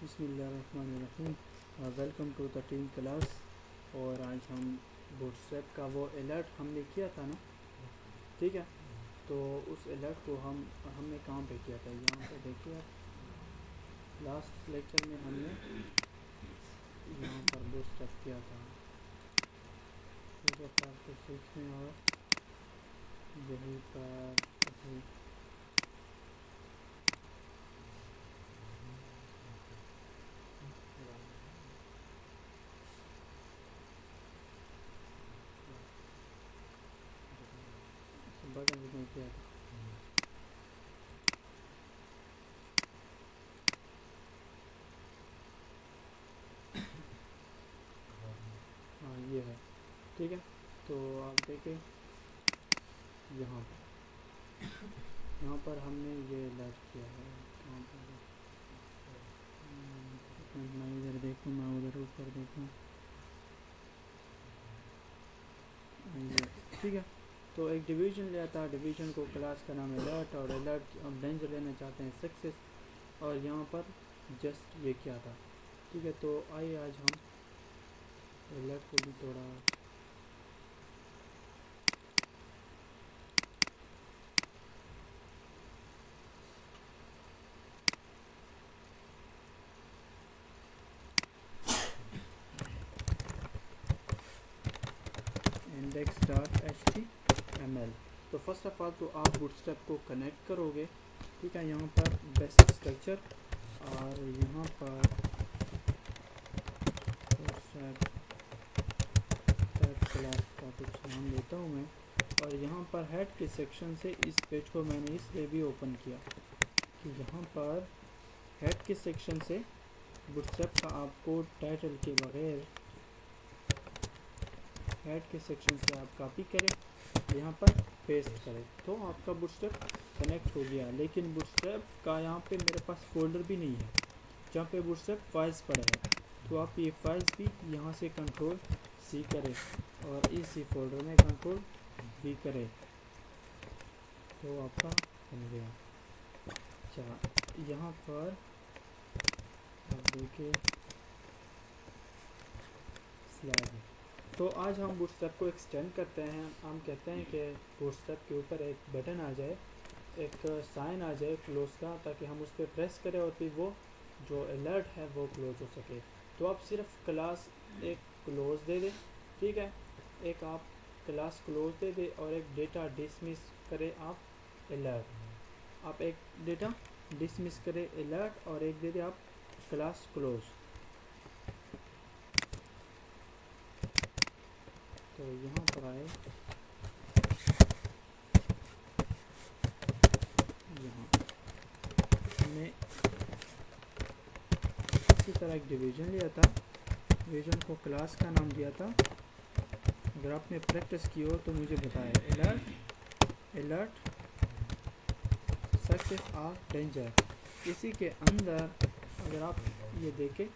बिस्मिल्लाहिर्रहमानिर्रहीम। Welcome to the team class. और आज हम बूटस्ट्रैप का वो अलर्ट हमने किया था ना, ठीक है। तो उस अलर्ट को हमने कहाँ पे किया था, यहाँ पे देखिए आप। लास्ट लेक्चर में हमने यहाँ पर बूटस्ट्रैप किया था, ठीक है। पार्ट को सीखने और यहीं पर अभी बटन भी नहीं किया था। हाँ ये है, ठीक है। तो आप देखें यहाँ पर हमने ये अलर्ट किया है। कहाँ पर है? मैं इधर देखूँ, मैं उधर ऊपर देखूँ, ये ठीक है। तो एक डिवीज़न लिया था, डिवीज़न को क्लास का नाम अलर्ट, और अलर्ट हम रेंज लेना चाहते हैं सक्सेस, और यहाँ पर जस्ट ये किया था, ठीक है। तो आइए आज हम अलर्ट को भी थोड़ा index.html। तो फर्स्ट ऑफ ऑल तो आप बूटस्ट्रैप को कनेक्ट करोगे, ठीक है। यहाँ पर बेसिक स्ट्रक्चर, और यहाँ पर क्लास का कुछ नाम देता हूँ मैं, और यहाँ पर हेड के सेक्शन से इस पेज को मैंने इसलिए भी ओपन किया कि यहाँ पर हेड के सेक्शन से बूटस्ट्रैप का आपको टाइटल के बगैर हेड के सेक्शन से आप कॉपी करें, यहाँ पर पेस्ट करें, तो आपका बूटस्ट्रैप कनेक्ट हो गया। लेकिन बूटस्ट्रैप का यहाँ पे मेरे पास फोल्डर भी नहीं है जहाँ पे बूटस्ट्रैप फाइल्स पड़े हैं। तो आप ये फाइल्स भी यहाँ से कंट्रोल सी करें और इसी फोल्डर में कंट्रोल भी करें, तो आपका बन गया। अच्छा, यहाँ पर आप देखिए स्लाइड है। तो आज हम बूटस्ट्रैप को एक्सटेंड करते हैं। हम कहते हैं कि बूटस्ट्रैप के ऊपर एक बटन आ जाए, एक साइन आ जाए क्लोज का, ताकि हम उस पर प्रेस करें और फिर वो जो अलर्ट है वो क्लोज हो सके। तो आप सिर्फ क्लास एक क्लोज दे दें, ठीक है। एक आप क्लास क्लोज दे दें और एक डेटा डिसमिस करें आप अलर्ट। आप एक डेटा डिसमिस करें अलर्ट और एक दे दें आप क्लास क्लोज। तो यहाँ पर आए, यहाँ हमने इसी तरह एक डिवीज़न लिया था, डिवीज़न को क्लास का नाम दिया था। अगर आपने प्रैक्टिस की हो तो मुझे बताएं। अलर्ट सक्सेस और डेंजर। इसी के अंदर अगर आप ये देखें,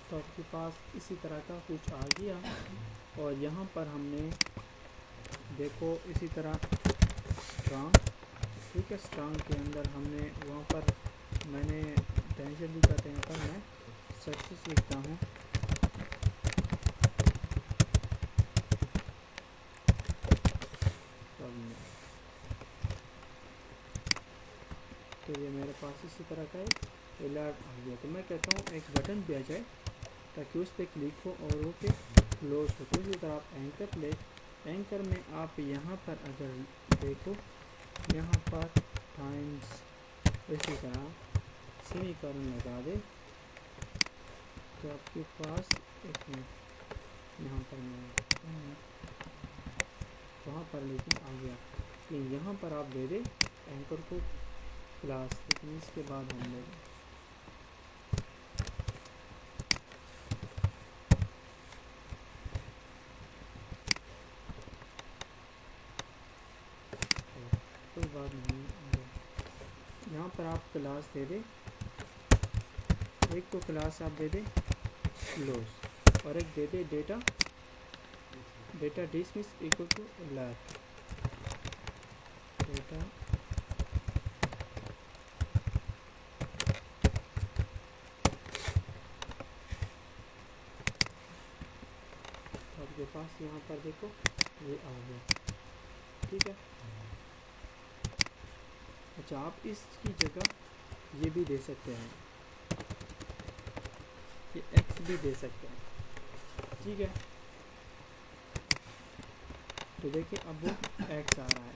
तो आपके पास इसी तरह का कुछ आ गया। और यहाँ पर हमने देखो इसी तरह स्ट्रॉन्ग, ठीक है। स्ट्रॉन्ग के अंदर हमने वहाँ पर मैंने डेंजर भी कहते हैं, पर मैं सक्सेस लिखता हूँ। तो ये मेरे पास इसी तरह का एक अलर्ट आ गया। तो मैं कहता हूँ एक बटन भी आ जाए ताकि उस पर क्लिक हो और वो पे क्लोज हो। तो इसी तरह आप एंकर ले, एंकर में आप यहाँ पर अगर देखो, यहाँ पर टाइम्स इसी तरह सेमीकोलन लगा दे, तो आपके पास एक मिनट यहाँ पर मैं वहाँ पर लेकिन आ गया कि यहाँ पर आप दे दे एंकर को क्लास, लेकिन इसके बाद हम ले कोई बात नहीं। यहाँ पर आप क्लास दे दे, एक तो क्लास आप दे दे क्लोज, और एक दे दे data dismiss equal to left data आपके पास यहाँ पर देखो ये आ गया, ठीक है। अच्छा, आप इसकी जगह ये भी दे सकते हैं, ये x भी दे सकते हैं, ठीक है। तो देखिए अब वो x आ रहा है।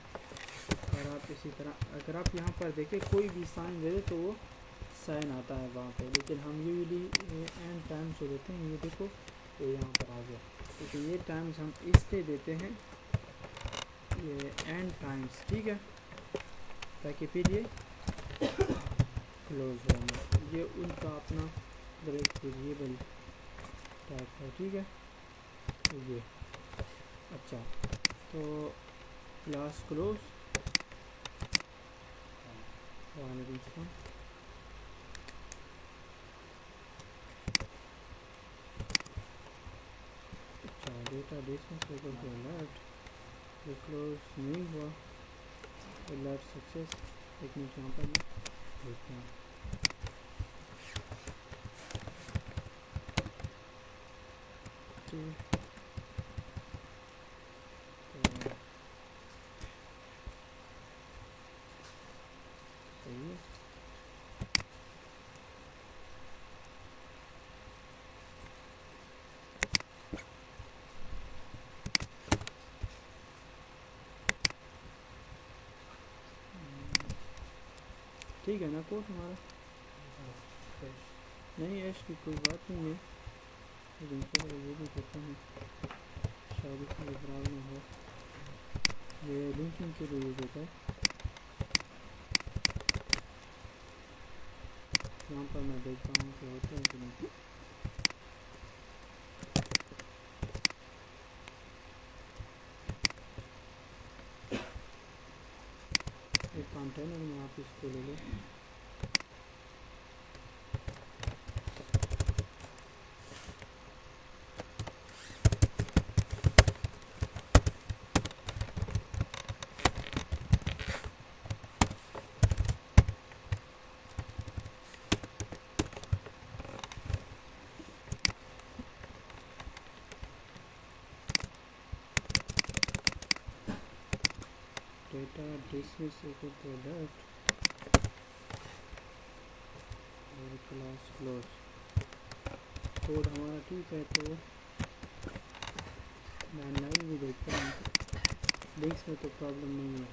और आप इसी तरह अगर आप यहाँ पर देखें कोई भी साइन दे दे तो वो साइन आता है वहाँ पे, लेकिन हम यूजली एन टाइम्स जो देते हैं, ये देखो ये यहाँ पर आ गया, लेकिन ये टाइम्स हम इसलिए देते हैं ये एन टाइम्स, ठीक है, ताकि फिर ये क्लोज होगा। ये उनका अपना एक वेरिएबल टाइप है, ठीक है। तो ये अच्छा, तो क्लास क्लोज अच्छा, data distance equal to alert, ये क्लोज नहीं हुआ, अलर्ट सक्सेस। एक मिनट यहाँ पर देखते हैं, तो सही है। ठीक है ना कोड हमारा, नहीं ऐश की कोई बात नहीं है, लेकिन चलो ये भी करते हैं, शायद इसमें प्रॉब्लम हो। ये लिंकिंग के लिए यूज होता है, यहाँ पर मैं देखता हूँ कि होता है कि नहीं। एक कंटेनर में आप इसको ले लो, data dismiss equal to alert और क्लास क्लोज। कोड हमारा ठीक है, तो मैं लाइन भी देखता हूँ, लिंक्स में तो प्रॉब्लम नहीं है।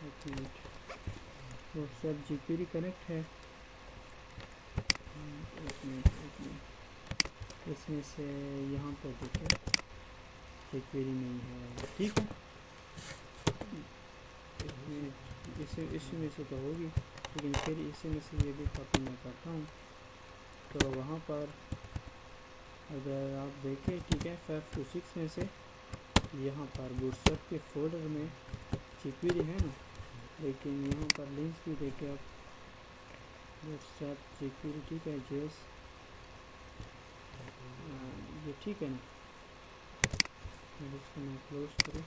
एक मिनट, वो सब जीपीडी कनेक्ट है, एक मिनट, इसमें से यहाँ पर देखो जीपीडी नहीं है, ठीक है। इसमें से तो होगी, लेकिन फिर इसमें से ये भी कॉपी मैं करता हूँ। तो वहाँ पर अगर आप देखें, ठीक है, 526 में से यहाँ पर बूटस्ट्रैप के फोल्डर में जीपीडी है ना, लेकिन यहाँ पर लिंक्स भी देखें आप, बूटस्ट्रैप जीपीडी, ठीक है, जेएस, ये ठीक है ना। इसको मैं क्लोज करूँ,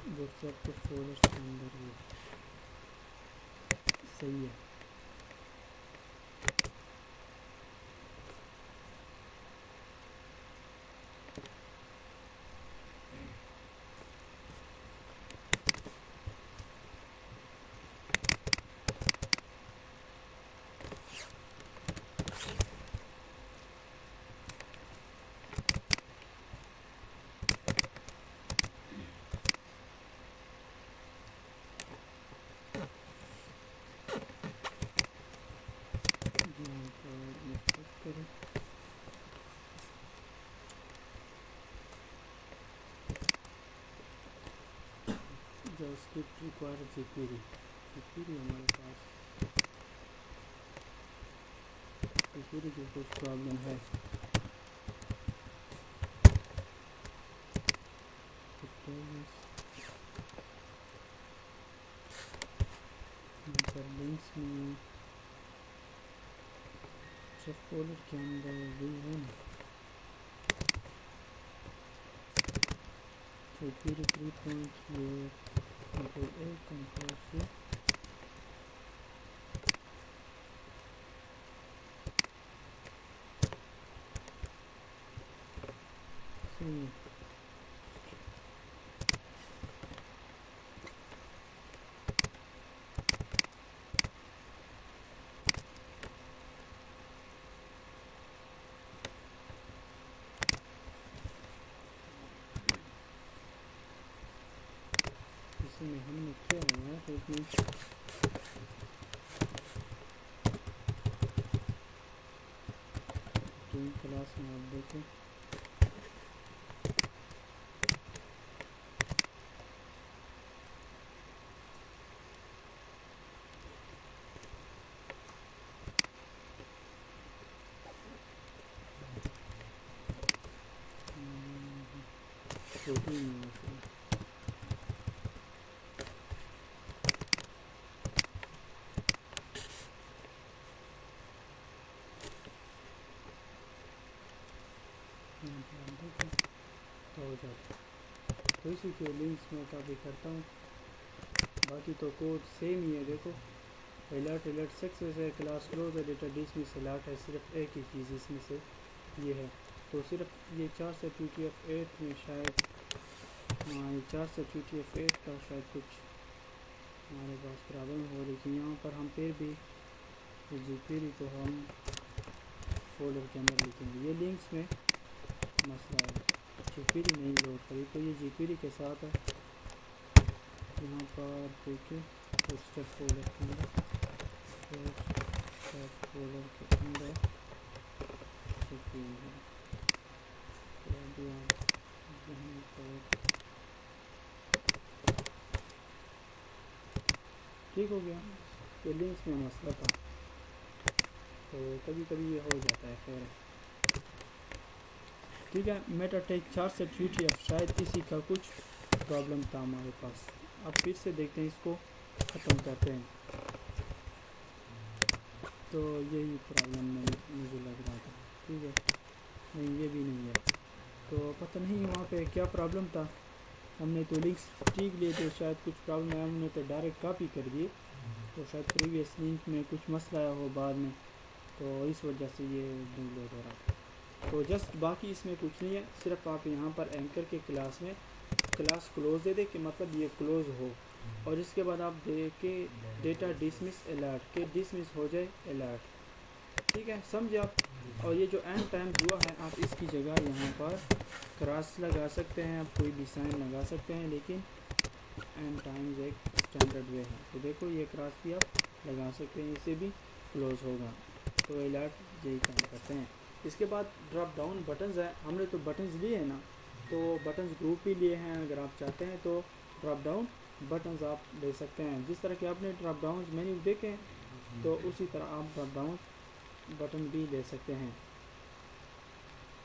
बूटस्ट्रैप के फोल्डर के अंदर ये सही है। JavaScript require GPD हमारे पास GPD की कुछ प्रॉब्लम है, लिंक्स में स्ट्रक्ट फोल्डर के अंदर भी है ना, तो फिर 3 पॉइंट ये कंट्रोल ए कंट्रोल सी इसमें हमने क्या हुआ है कि टीम क्लास में आप देखें प्रोटीन में से तो हो जाता है। तो इसी के लिंक्स में काफ़ी करता हूँ, बाकी तो कोड सेम ही है। देखो अलर्ट सक्सेस है, क्लास क्लोज है, डेटा डिसमिस अलर्ट है, सिर्फ एक ही चीज़ इसमें से ये है। तो सिर्फ ये 4 से TTF8 में शायद, हाँ ये 4 से TTF8 का शायद कुछ हमारे पास प्रॉब्लम हो रही थी। यहाँ पर हम फिर भी जीपीरी को हम फोल्डर के अंदर लिखेंगे। ये लिंक्स में मसला है, जीपीरी नहीं लोड करी, तो ये जीपीरी के साथ है। यहाँ पर देखिए तो स्टेप फोल्डर के अंदर, स्टेप फोल्डर के अंदर जीपीरी है, तो अभी यहाँ पर ठीक हो गया। ये लिंक्स में मसला था, तो कभी कभी ये हो जाता है, खैर ठीक है। मेटाटेक 4 से TTF शायद इसी का कुछ प्रॉब्लम था हमारे पास। अब फिर से देखते हैं, इसको ख़त्म करते हैं। तो यही प्रॉब्लम मुझे लग रहा था, ठीक है। नहीं ये भी नहीं है, तो पता नहीं वहाँ पे क्या प्रॉब्लम था। हमने तो लिंक्स ठीक लिए थे, शायद कुछ प्रॉब्लम है, हमने तो डायरेक्ट कॉपी कर दिए, तो शायद प्रीवियस लिंक में कुछ मसला आया हो बाद में, तो इस वजह से ये डाउनलोड हो रहा था। तो जस्ट बाकी इसमें कुछ नहीं है, सिर्फ आप यहाँ पर एंकर के क्लास में क्लास क्लोज दे दे कि मतलब ये क्लोज हो, और इसके बाद आप दे के डेटा डिसमिस अलर्ट के डिसमिस हो जाए अलर्ट, ठीक है, समझे आप। और ये जो एंड टाइम हुआ है, आप इसकी जगह यहाँ पर क्रॉस लगा सकते हैं, आप कोई भी साइन लगा सकते हैं, लेकिन एंड टाइम्स एक स्टैंडर्ड वे है। तो देखो ये क्रॉस भी आप लगा सकते हैं, इसे भी क्लोज होगा। तो अलर्ट यही काम करते हैं। इसके बाद ड्रॉप डाउन बटन्स है, हमने तो बटन्स लिए हैं ना, तो बटन्स ग्रुप ही लिए हैं। अगर आप चाहते हैं तो ड्रॉप डाउन बटन्स आप ले सकते हैं। जिस तरह के आपने ड्रॉप डाउन मेन्यू देखे तो उसी तरह आप ड्रॉप डाउन बटन भी ले सकते हैं।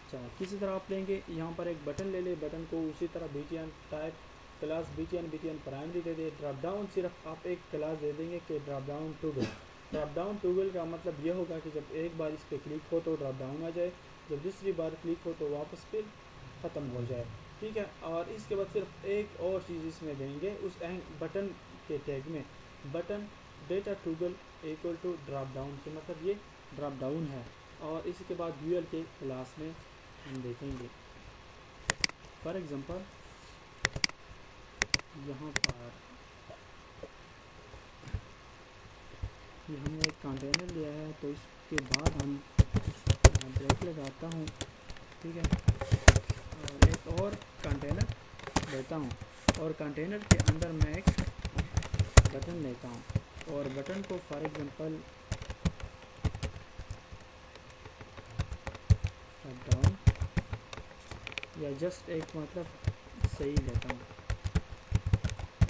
अच्छा, किसी तरह आप लेंगे, यहाँ पर एक बटन ले ले, बटन को उसी तरह BTN type class BTN primary दे दे। ड्रॉप डाउन सिर्फ आप एक क्लास दे देंगे कि drop down toggle. Drop down toggle का मतलब ये होगा कि जब एक बार इस पर क्लिक हो तो ड्रॉप डाउन आ जाए, जब दूसरी बार क्लिक हो तो वापस फिर ख़त्म हो जाए, ठीक है। और इसके बाद सिर्फ एक और चीज़ इसमें देंगे उस बटन के टैग में, button data toggle equal to drop down के, मतलब ये ड्रॉप डाउन है। और इसके बाद ड्यूअल के क्लास में हम देखेंगे, फॉर एग्जांपल यहाँ पर ये हमने एक कंटेनर लिया है, तो इसके बाद हम ब्रेक लगाता हूँ, ठीक है, और एक और कंटेनर लेता हूँ, और कंटेनर के अंदर मैं एक बटन लेता हूँ, और बटन को फॉर एग्जांपल डाउन या जस्ट एक मतलब सही लेता हूँ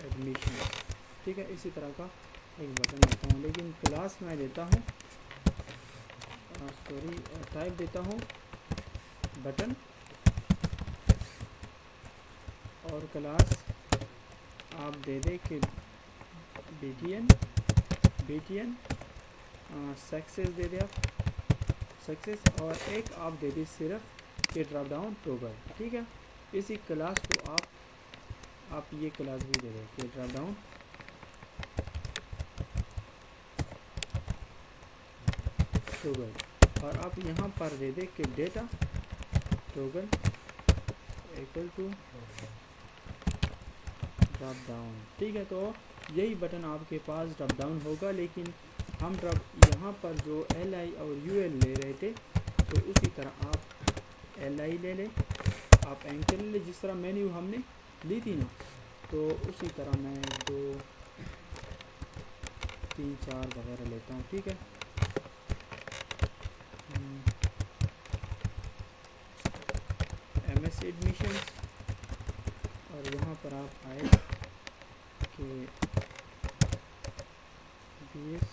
एडमिशन, ठीक है, इसी तरह का एक बटन लेता हूँ। लेकिन क्लास में देता हूँ सॉरी टाइप देता हूँ बटन, और क्लास आप दे दे कि BTN सक्सेस दे दे आप सक्सेस, और एक आप दे दी सिर्फ ये ड्रॉप डाउन टॉगल। ठीक है, इसी क्लास को आप ये क्लास भी दे दें कि ड्रॉप डाउन टॉगल, और आप यहाँ पर दे दें कि data toggle equal to drop down. ठीक है, तो यही बटन आपके पास ड्रॉप डाउन होगा, लेकिन हम यहाँ पर जो LI और UL ले रहे थे, तो उसी तरह आप LI ले लें, आप एंकर ले लें, जिस तरह मेन्यू हमने ली थी ना, तो उसी तरह मैं 2 3 4 वगैरह लेता हूँ। ठीक है, MS एडमिशन, और यहाँ पर आप आए कि BS,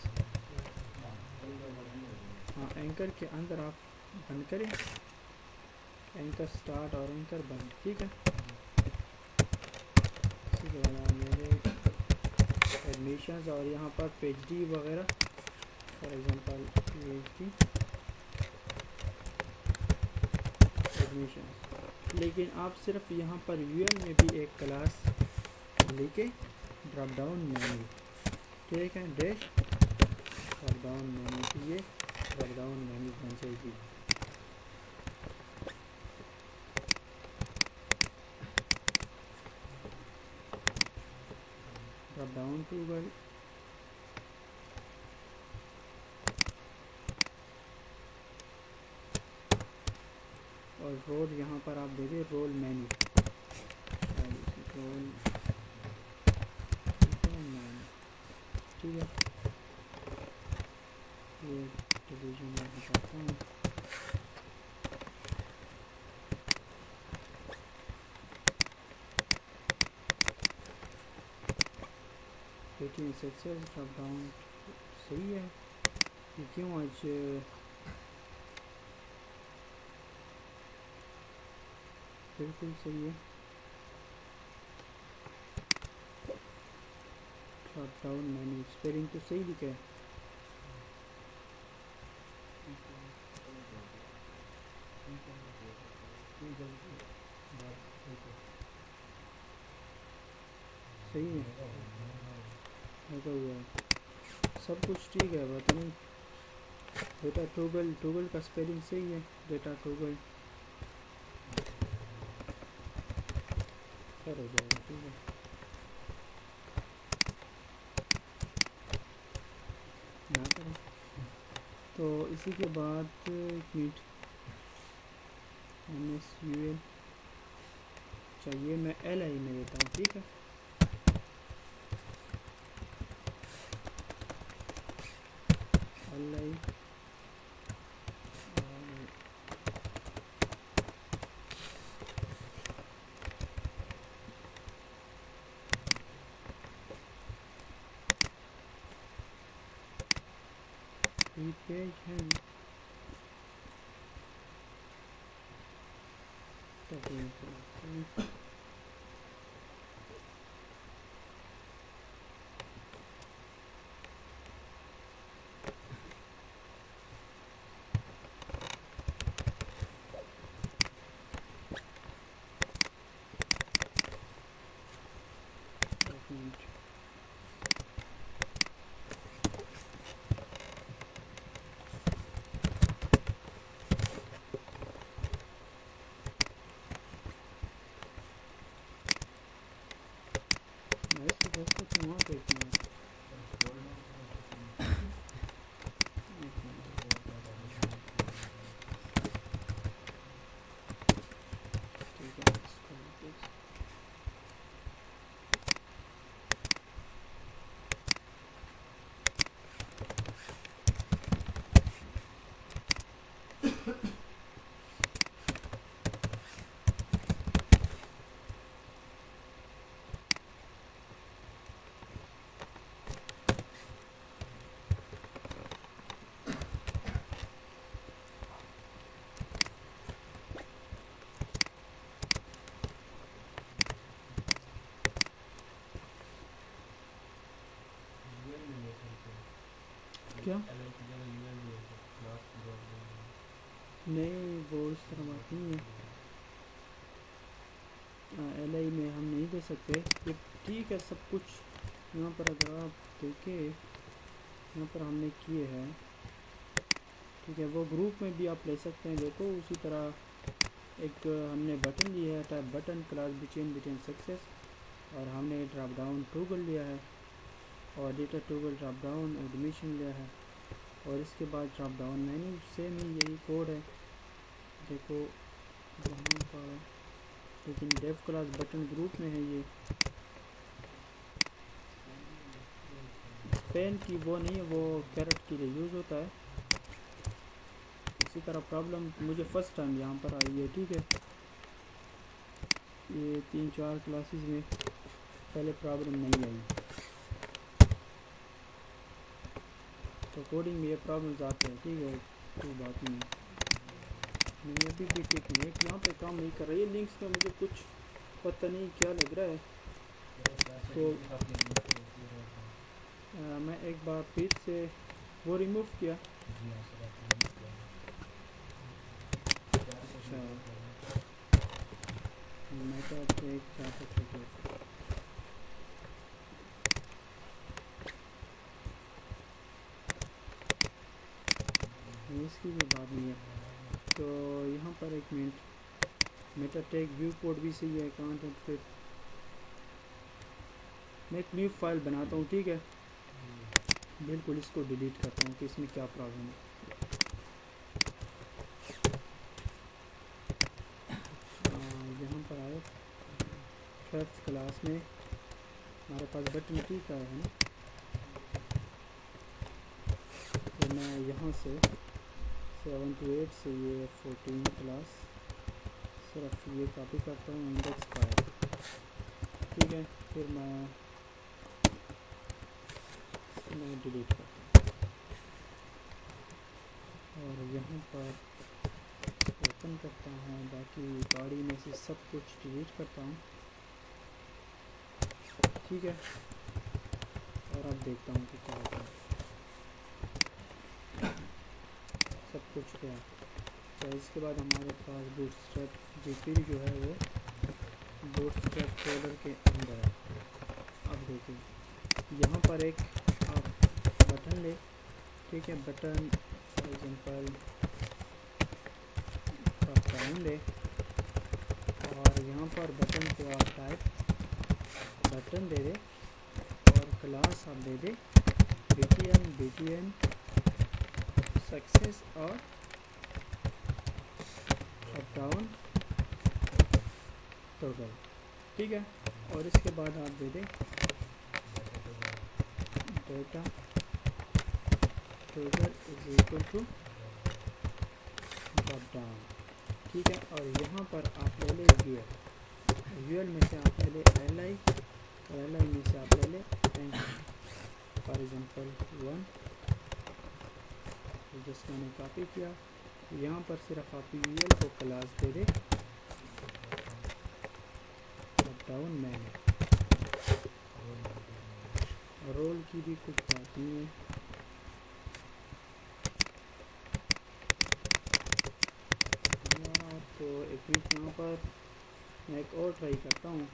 हाँ एंकर के अंदर आप बंद करें, एंकर स्टार्ट और एंकर बंद। ठीक है, इसी के बाद मेरे एडमिशन्स, और यहाँ पर PhD वगैरह, फॉर एग्जांपल PhD एडमिशन, लेकिन आप सिर्फ यहाँ पर UL में भी एक क्लास लेके ड्रॉप डाउन मेन्यू, ठीक है, डैश ड्रॉप डाउन मेन्यू की ये ड्रॉप डाउन मेन्यू बन जाएगी। ड्रॉप डाउन टूगल, और रोल यहाँ पर आप दे दें रोल मेन्यू, रोल मेन्यू। ठीक है, ये डिवीजन में बताता हूँ। सक्सेस ड्रॉप डाउन सही है, ये क्यों आज बिल्कुल सही है। ड्रॉप डाउन मेन्यू स्पेलिंग तो सही लिखा है, सही है, लगा हुआ है, सब कुछ ठीक है, पता नहीं डेटा टॉगल का स्पेलिंग सही है, डेटा टॉगल कर हो जाएगा। ठीक है, ना करें तो इसी के बाद एक मिनट, MSUL चाहिए, मैं LI में देता हूँ। ठीक है, LI पेज है वहाँ पे क्या नहीं वो इस तरह बात नहीं है, LI में हम नहीं दे सकते ये। ठीक है सब कुछ यहाँ पर अगर आप देखें यहाँ पर हमने किए हैं, ठीक है। वो ग्रुप में भी आप ले सकते हैं, देखो उसी तरह एक हमने बटन लिया है type button class between success, और हमने ड्रॉप डाउन टूगल लिया है और data toggle drop down admission लिया है, और इसके बाद ड्रॉप डाउन मेन्यू सेम ही यही कोड है, देखो यहाँ पर। लेकिन डेव क्लास बटन ग्रुप में है ये, पेन की वो नहीं है, वो कैरेट के लिए यूज़ होता है। इसी तरह प्रॉब्लम मुझे फ़र्स्ट टाइम यहाँ पर आई है, ठीक है। ये 3-4 क्लासेस में पहले प्रॉब्लम नहीं आई, तो कोडिंग में ये प्रॉब्लम्स आते हैं, ठीक है। कोई बात नहीं, मैंने अभी भी ठीक नहीं है यहाँ पे काम नहीं कर रही है लिंक्स में, मुझे कुछ पता नहीं क्या लग रहा है। तो मैं एक बार फिर से वो रिमूव किया। अच्छा मैं तो एक चाहता था इसकी भी बात नहीं है। तो यहाँ पर एक minute, meta tag view code भी सही है, कांटेंट फिर मैं एक न्यू फाइल बनाता हूँ, ठीक है। बिल्कुल इसको डिलीट करता हूँ कि इसमें क्या प्रॉब्लम है। यहाँ पर आए फर्स्ट क्लास में हमारे पास बटन टी का है ना, तो मैं यहाँ से 7 to 8 से ये 14 क्लास सिर्फ ये कॉपी करता हूँ इंडेक्स 5, ठीक है। फिर मैं डिलीट करता हूँ और यहाँ पर ओपन करता हूँ, बाकी बॉडी में से सब कुछ डिलीट करता हूँ, ठीक है। और अब देखता हूँ कि क्या होता है, सब कुछ क्या। तो इसके बाद हमारे पास बूटस्ट्रैप GPU जो है वो बूटस्ट्रैप फोल्डर के अंदर है। अब देखिए यहाँ पर एक आप बटन ले, ठीक है। Button for example drop down ले, और यहाँ पर बटन को आप टाइप बटन दे दे और क्लास आप दे दे BTN सक्सेस और ड्रॉप डाउन टॉगल, ठीक है। और इसके बाद आप दे दे data toggle is equal to drop down, ठीक है। और यहाँ पर आप ले ले यूएल में से आप ले ले LI, और LI में से आप ले ले फॉर एग्जांपल 1, जिसको मैंने कॉपी किया। यहाँ पर सिर्फ आप यूएल को क्लास दे दे ड्रॉप डाउन मैन, रोल की भी कुछ बात नहीं है। तो एक मिनट यहाँ पर मैं एक और ट्राई करता हूँ,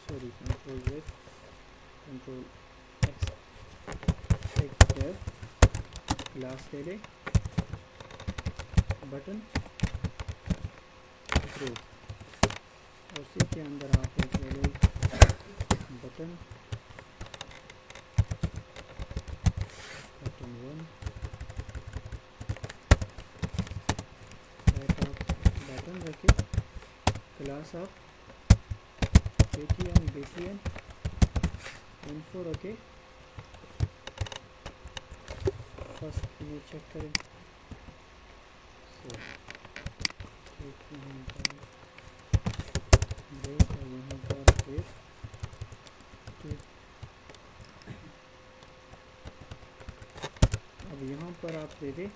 sorry control Z control X, एक डेव क्लास ले ले बटन अप्रूव, और उसी के अंदर आप एक ले ले बटन 1, बटन रखे क्लास आप BTN info रखे। फर्स्ट इन्हें चेक करें, यहाँ पर फिर अब यहाँ पर आप दे दें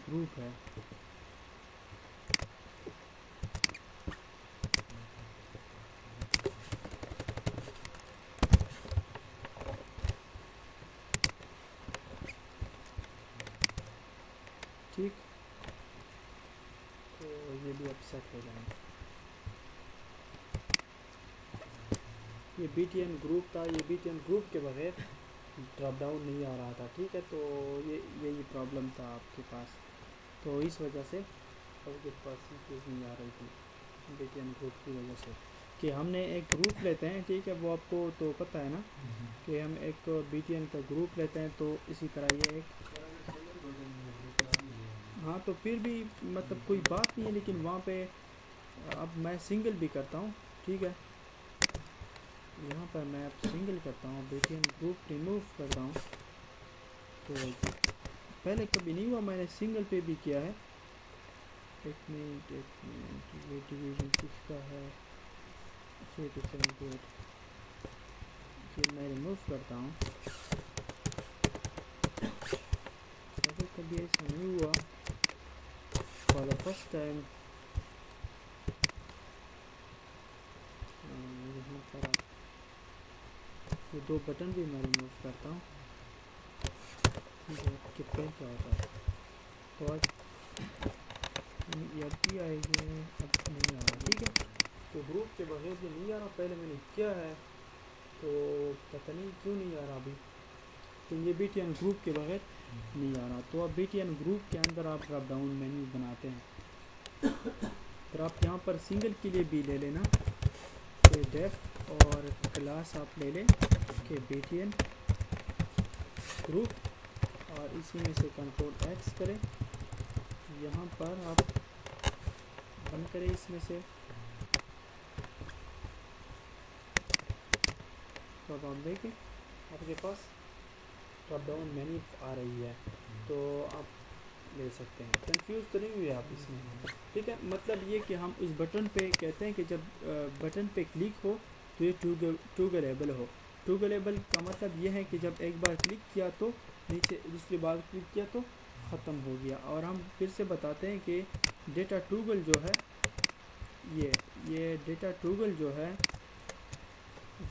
ग्रुप है। ठीक, तो ये भी अब सेट हो जाएंगे। ये BTN ग्रुप था, ये BTN ग्रुप के बगैर ड्रॉप डाउन नहीं आ रहा था। ठीक है, तो यही प्रॉब्लम था आपके पास, तो इस वजह से आपके पास चीज़ नहीं आ रही थी BTN ग्रुप की वजह से। कि हमने एक ग्रुप लेते हैं, ठीक है, वो आपको तो पता है ना कि हम एक BTN का ग्रुप लेते हैं, तो इसी तरह ये एक, हाँ तो फिर भी मतलब कोई बात नहीं है, लेकिन वहाँ पे अब मैं सिंगल भी करता हूँ। ठीक है, यहाँ पर मैं अब सिंगल करता हूँ, BTN ग्रुप रिमूव कर रहा हूँ। तो पहले कभी नहीं हुआ, मैंने सिंगल पे भी किया है। एक मिनट ये डिवीज़न किसका है, 6 to 78। फिर मैं रिमूव करता हूँ। अगर कभी ऐसा नहीं हुआ फॉर द फर्स्ट टाइम, यहाँ पर ये 2 बटन भी मैं रिमूव करता हूँ। कितने क्या होता है, तो आज अब भी आएगी, अब नहीं आ रहा। ठीक है, तो ग्रुप के बगैर भी नहीं आ रहा, पहले मैंने किया है तो पता नहीं क्यों नहीं आ रहा अभी। तो ये BTN ग्रुप के बगैर नहीं आ रहा। तो अब BTN ग्रुप के अंदर आप ड्रॉप डाउन मेन्यू बनाते हैं। फिर आप यहाँ पर सिंगल के लिए भी ले लेना कि डेफ और क्लास आप ले लें कि BTN ग्रुप, और इसी में से कंट्रोल X करें, यहाँ पर आप बंद करें इसमें से। तो अब आप देखें आपके पास ड्रॉप डाउन मेन्यू आ रही है, तो आप ले सकते हैं। कंफ्यूज तो नहीं हुए आप इसमें? ठीक है, मतलब ये कि हम इस बटन पे कहते हैं कि जब बटन पे क्लिक हो तो ये टूगलेबल हो। टूगलेबल का मतलब ये है कि जब एक बार क्लिक किया तो नीचे, दूसरी बार क्लिक किया तो ख़त्म हो गया। और हम फिर से बताते हैं कि डेटा टूगल जो है, ये डेटा टूगल जो है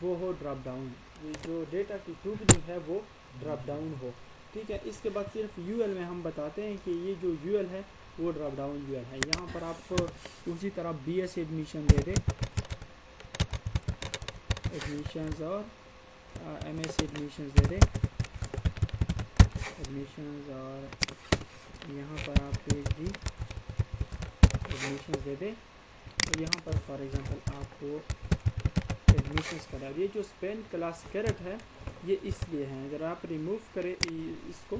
वो हो ड्रॉप डाउन, ये जो डेटा की टूगलिंग है वो ड्रॉप डाउन हो। ठीक है, इसके बाद सिर्फ UL में हम बताते हैं कि ये जो UL है वो ड्रॉप डाउन UL है। यहाँ पर आप उसी तरह BS एडमिशन दे दें, एडमिशन्स, और MS एडमिशन्स दे दें, एडमिशन्स, और यहाँ पर आप PhD एडमिशन्स दे दें। और यहाँ पर फॉर एग्जांपल आपको एडमिशन्स करा, ये जो स्पेन क्लास कैरेट है ये इसलिए है, अगर आप रिमूव करें इसको,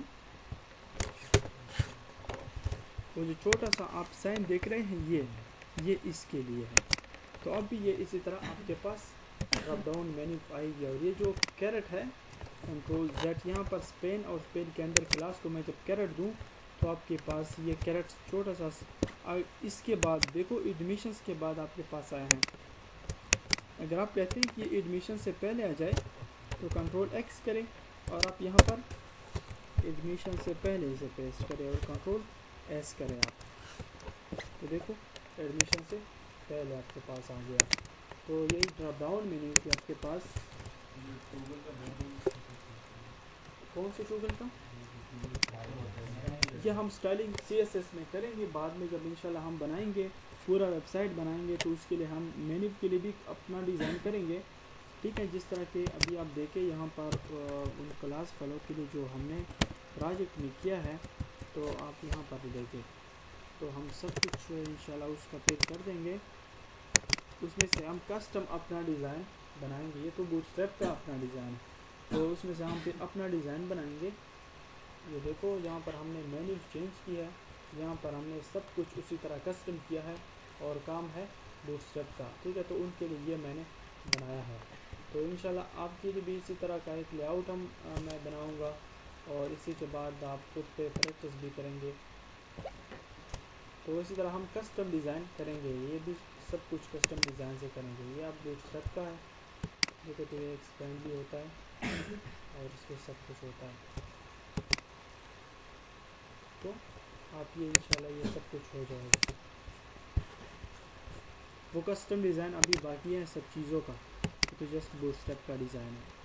वो जो छोटा सा आप साइन देख रहे हैं ये इसके लिए है। तो अब भी ये इसी तरह आपके पास ड्रॉप डाउन मेन्यू आएगी। और ये जो कैरेट है कंट्रोल Z, यहाँ पर स्पेन, और स्पेन के अंदर क्लास को मैं जब कैरेट दूँ तो आपके पास ये कैरेट छोटा सा, इसके बाद देखो एडमिशन्स के बाद आपके पास आया है। अगर आप कहते हैं कि एडमिशन से पहले आ जाए तो कंट्रोल X करें, और आप यहाँ पर एडमिशन से पहले इसे पेस्ट करें और कंट्रोल S करें आप, तो देखो एडमिशन से पहले आपके पास आ गया। तो यही ड्रॉप डाउन मेन्यू कि आपके पास कौन से टूगल का, ये हम स्टाइलिंग CSS में करेंगे बाद में, जब इंशाल्लाह हम बनाएंगे पूरा वेबसाइट बनाएंगे तो उसके लिए हम मेन्यू के लिए भी अपना डिज़ाइन करेंगे। ठीक है, जिस तरह के अभी आप देखें यहाँ पर उन क्लास फॉलो के लिए जो हमने प्रोजेक्ट में किया है, तो आप यहाँ पर देखें तो हम सब कुछ इंशाल्लाह उसका पेज कर देंगे। उसमें से हम कस्टम अपना डिज़ाइन बनाएंगे, ये तो बूटस्ट्रैप का अपना डिज़ाइन है, तो उसमें से हम फिर अपना डिज़ाइन बनाएंगे। ये देखो यहाँ पर हमने मेन्यू चेंज किया है, यहाँ पर हमने सब कुछ उसी तरह कस्टम किया है, और काम है बूटस्ट्रैप का। ठीक है, तो उनके लिए ये मैंने बनाया है। तो इंशाल्लाह आपके लिए भी इसी तरह का एक लेआउट मैं बनाऊंगा, और इसी के बाद आप खुद पे प्रैक्टिस भी करेंगे। तो इसी तरह हम कस्टम डिज़ाइन करेंगे, ये भी सब कुछ कस्टम डिज़ाइन से करेंगे। ये आप बूटस्ट्रैप का है, देखो तो ये एक्सपेंड भी होता है और इसमें सब कुछ होता है। तो आप ये इंशाल्लाह ये सब कुछ हो जाएगा। वो कस्टम डिज़ाइन अभी बाकी है सब चीज़ों का, तो जस्ट बूटस्ट्रैप का डिज़ाइन है।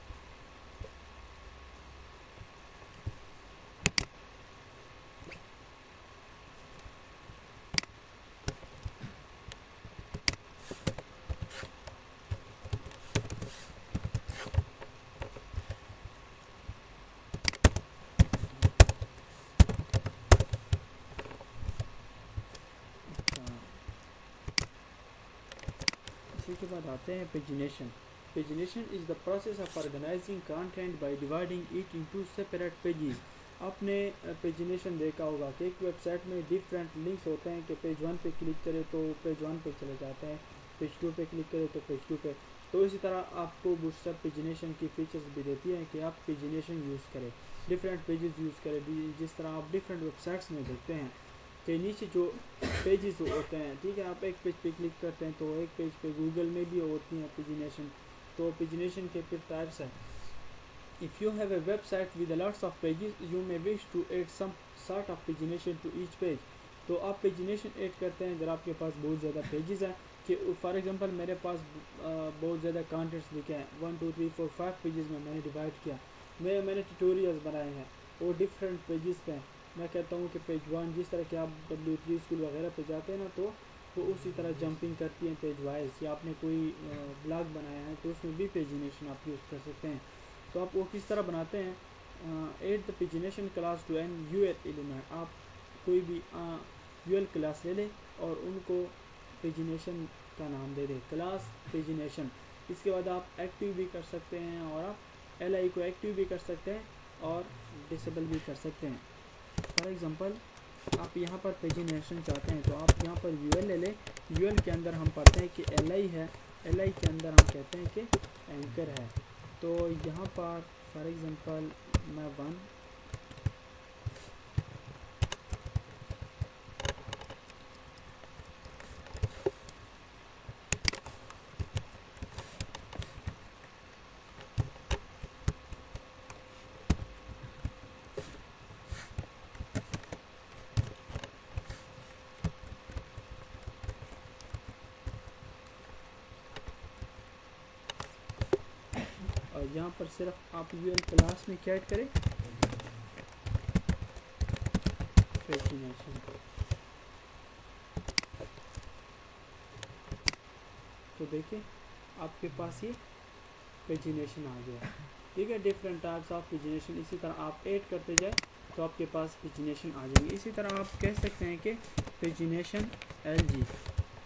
इसी के बाद आते हैं pagination. Pagination is the process of organising content by dividing it into separate pages. आपने पेजिनेशन देखा होगा कि एक वेबसाइट में डिफरेंट लिंक्स होते हैं कि पेज 1 पे क्लिक करें तो पेज 1 पे चले जाते हैं, पेज 2 पे क्लिक करें तो पेज 2 पे। तो इसी तरह आपको बूटस्ट्रैप पेजिनेशन की फीचर्स भी देती है कि आप पेजिनेशन यूज़ करें, डिफरेंट पेजेस यूज़ करें। जिस तरह आप डिफरेंट वेबसाइट्स में देखते हैं कि नीचे जो पेजेस होते हैं, ठीक है, आप एक पेज पे क्लिक करते हैं तो एक पेज पे गूगल में भी होती हैं पेजिनेशन। तो पेजिनेशन के फिर टाइप्स हैं। If you have a website with lots of pages you may wish to add some sort of pagination to each page. तो आप पेजिनेशन ऐड करते हैं अगर आपके पास बहुत ज़्यादा पेजेस हैं, कि फॉर एग्जांपल मेरे पास बहुत ज़्यादा कंटेंट्स लिखे हैं, 1 2 3 4 5 पेजेस में मैंने डिवाइड किया। मैंने ट्यूटोरियल्स बनाए हैं वो डिफरेंट पेजेस पे हैं। मैं कहता हूँ कि पेज 1 जिस तरह के आप W3 स्कूल वगैरह पे जाते हैं ना, तो वो उसी तरह जंपिंग करती हैं पेज वाइज। या आपने कोई ब्लॉग बनाया है तो उसमें भी पेजिनेशन आप यूज़ कर सकते हैं। तो आप वो किस तरह बनाते हैं, add the pagination class to an UL element. आप कोई भी UL क्लास ले लें और उनको पेजिनेशन का नाम दे दें, क्लास पेजिनेशन। इसके बाद आप एक्टिव भी कर सकते हैं और आप LI को एक्टिव भी कर सकते हैं और डिसेबल भी कर सकते हैं। फॉर एग्ज़ाम्पल आप यहाँ पर पेजिनेशन चाहते हैं तो आप यहाँ पर UL ले लें। UL के अंदर हम पढ़ते हैं कि LI है, LI के अंदर हम कहते हैं कि एंकर है। तो यहाँ पर फॉर एग्ज़ाम्पल मैं 1 और यहाँ पर सिर्फ आप UL क्लास में क्या ऐड करें, पेजिनेशन। तो देखिए आपके पास ये पेजिनेशन आ गया, ठीक है। डिफरेंट टाइप्स ऑफ पेजिनेशन इसी तरह आप ऐड करते जाए तो आपके पास पेजिनेशन आ जाएंगे। इसी तरह आप कह सकते हैं कि पेजिनेशन LG,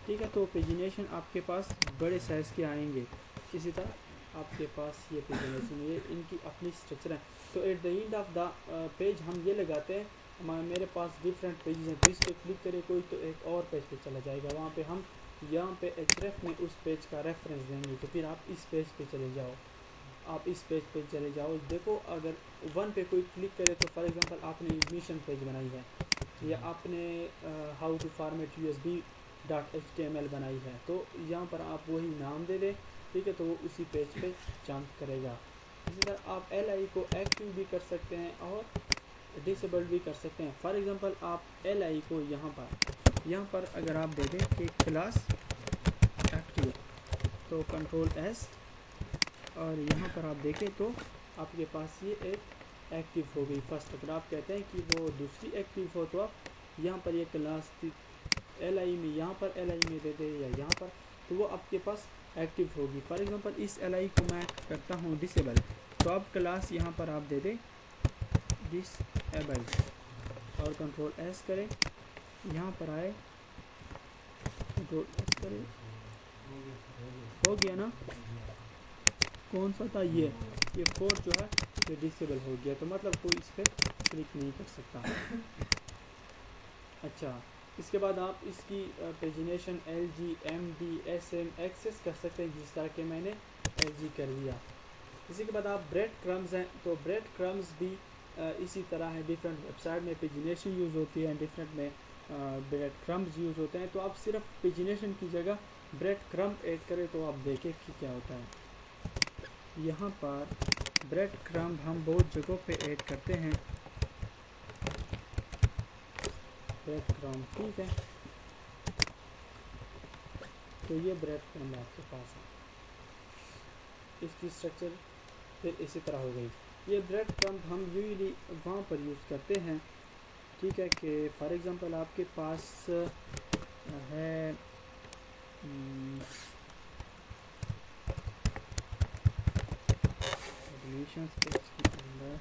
ठीक है। तो पेजिनेशन आपके पास बड़े साइज़ के आएंगे। इसी तरह आपके पास ये पेजिनेशन, ये इनकी अपनी स्ट्रक्चर है। तो at the end of the page हम ये लगाते हैं, मेरे पास डिफरेंट पेजेस हैं, जिस पे क्लिक करे कोई तो एक और पेज पे चला जाएगा। वहाँ पे हम यहाँ पे href में उस पेज का रेफरेंस देंगे। तो फिर आप इस पेज पे चले जाओ, आप इस पेज पे चले जाओ। देखो अगर 1 पे कोई क्लिक करे तो फॉर एग्जांपल आपने एडमिशन पेज बनाई है या आपने हाउ टू फॉर्मेट USB.html बनाई है, तो यहाँ पर आप वही नाम दे दें, ठीक है। तो वो उसी पेज पे जंप करेगा। इसी तरह आप LI को एक्टिव भी कर सकते हैं और डिसेबल भी कर सकते हैं। फॉर एग्जांपल आप LI को यहाँ पर अगर आप दे दें कि क्लास एक्टिव, तो कंट्रोल S और यहाँ पर आप देखें तो आपके पास ये एक एक्टिव हो गई फर्स्ट। अगर आप कहते हैं कि वो दूसरी एक्टिव हो तो आप यहाँ पर ये क्लास LI में, यहाँ पर LI में दे दे या यहाँ पर, तो वो आपके पास एक्टिव होगी। फॉर एग्जांपल इस LI को मैं करता हूँ डिसेबल, तो आप क्लास यहाँ पर आप दे दें डिसेबल और कंट्रोल S करें, यहाँ पर आए कंट्रोल S करें, हो गया ना। कौन सा था ये 4 जो है ये डिसेबल हो गया, तो मतलब कोई इस पर क्लिक नहीं कर सकता। अच्छा, इसके बाद आप इसकी pagination LG MD SM access कर सकते हैं, जिस तरह के मैंने LG कर दिया। इसी के बाद आप ब्रेड क्रम्स हैं, तो ब्रेड क्रम्स भी इसी तरह है। डिफरेंट वेबसाइट में पेजिनेशन यूज़ होती है, डिफरेंट में ब्रेड क्रम्स यूज़ होते हैं। तो आप सिर्फ पेजिनेशन की जगह ब्रेड क्रम्ब ऐड करें तो आप देखें कि क्या होता है। यहाँ पर ब्रेड क्रम्ब हम बहुत जगहों पे ऐड करते हैं। ब्रेड क्रम्ब, ठीक है। तो ये ब्रेड क्रम्ब आपके पास है, इसकी स्ट्रक्चर फिर इसी तरह हो गई। ये ब्रेड क्रम्ब हम यूजली वहाँ पर यूज़ करते हैं, ठीक है, कि फॉर एग्ज़ाम्पल आपके पास है एडमिशन पेज के अंदर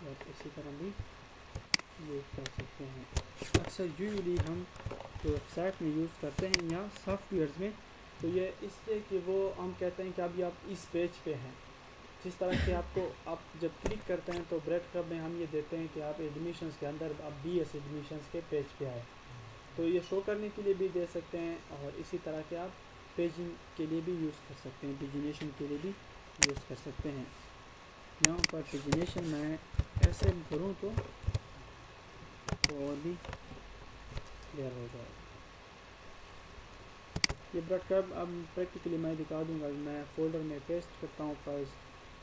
और इसी तरह भी यूज़ कर सकते हैं। अक्सर यूजली हम जो वेबसाइट में यूज़ करते हैं या सॉफ्टवेयर्स में, तो ये इसलिए कि वो हम कहते हैं कि अभी आप इस पेज पे हैं, जिस तरह से आपको आप जब क्लिक करते हैं तो ब्रेड क्रम्ब में हम ये देते हैं कि आप एडमिशन्स के अंदर आप BS एडमिशन्स के पेज पे आए, तो ये शो करने के लिए भी दे सकते हैं, और इसी तरह के आप पेजिंग के लिए भी यूज़ कर सकते हैं, पेजिनेशन के लिए भी यूज़ कर सकते हैं। यहाँ पर पेजिनेशन मैं ऐसे करूँ तो और भी क्लियर हो जाएगा। ये ब्रेड क्रम्ब अब प्रैक्टिकली मैं दिखा दूंगा। मैं फोल्डर में पेस्ट करता हूँ, फाइल्स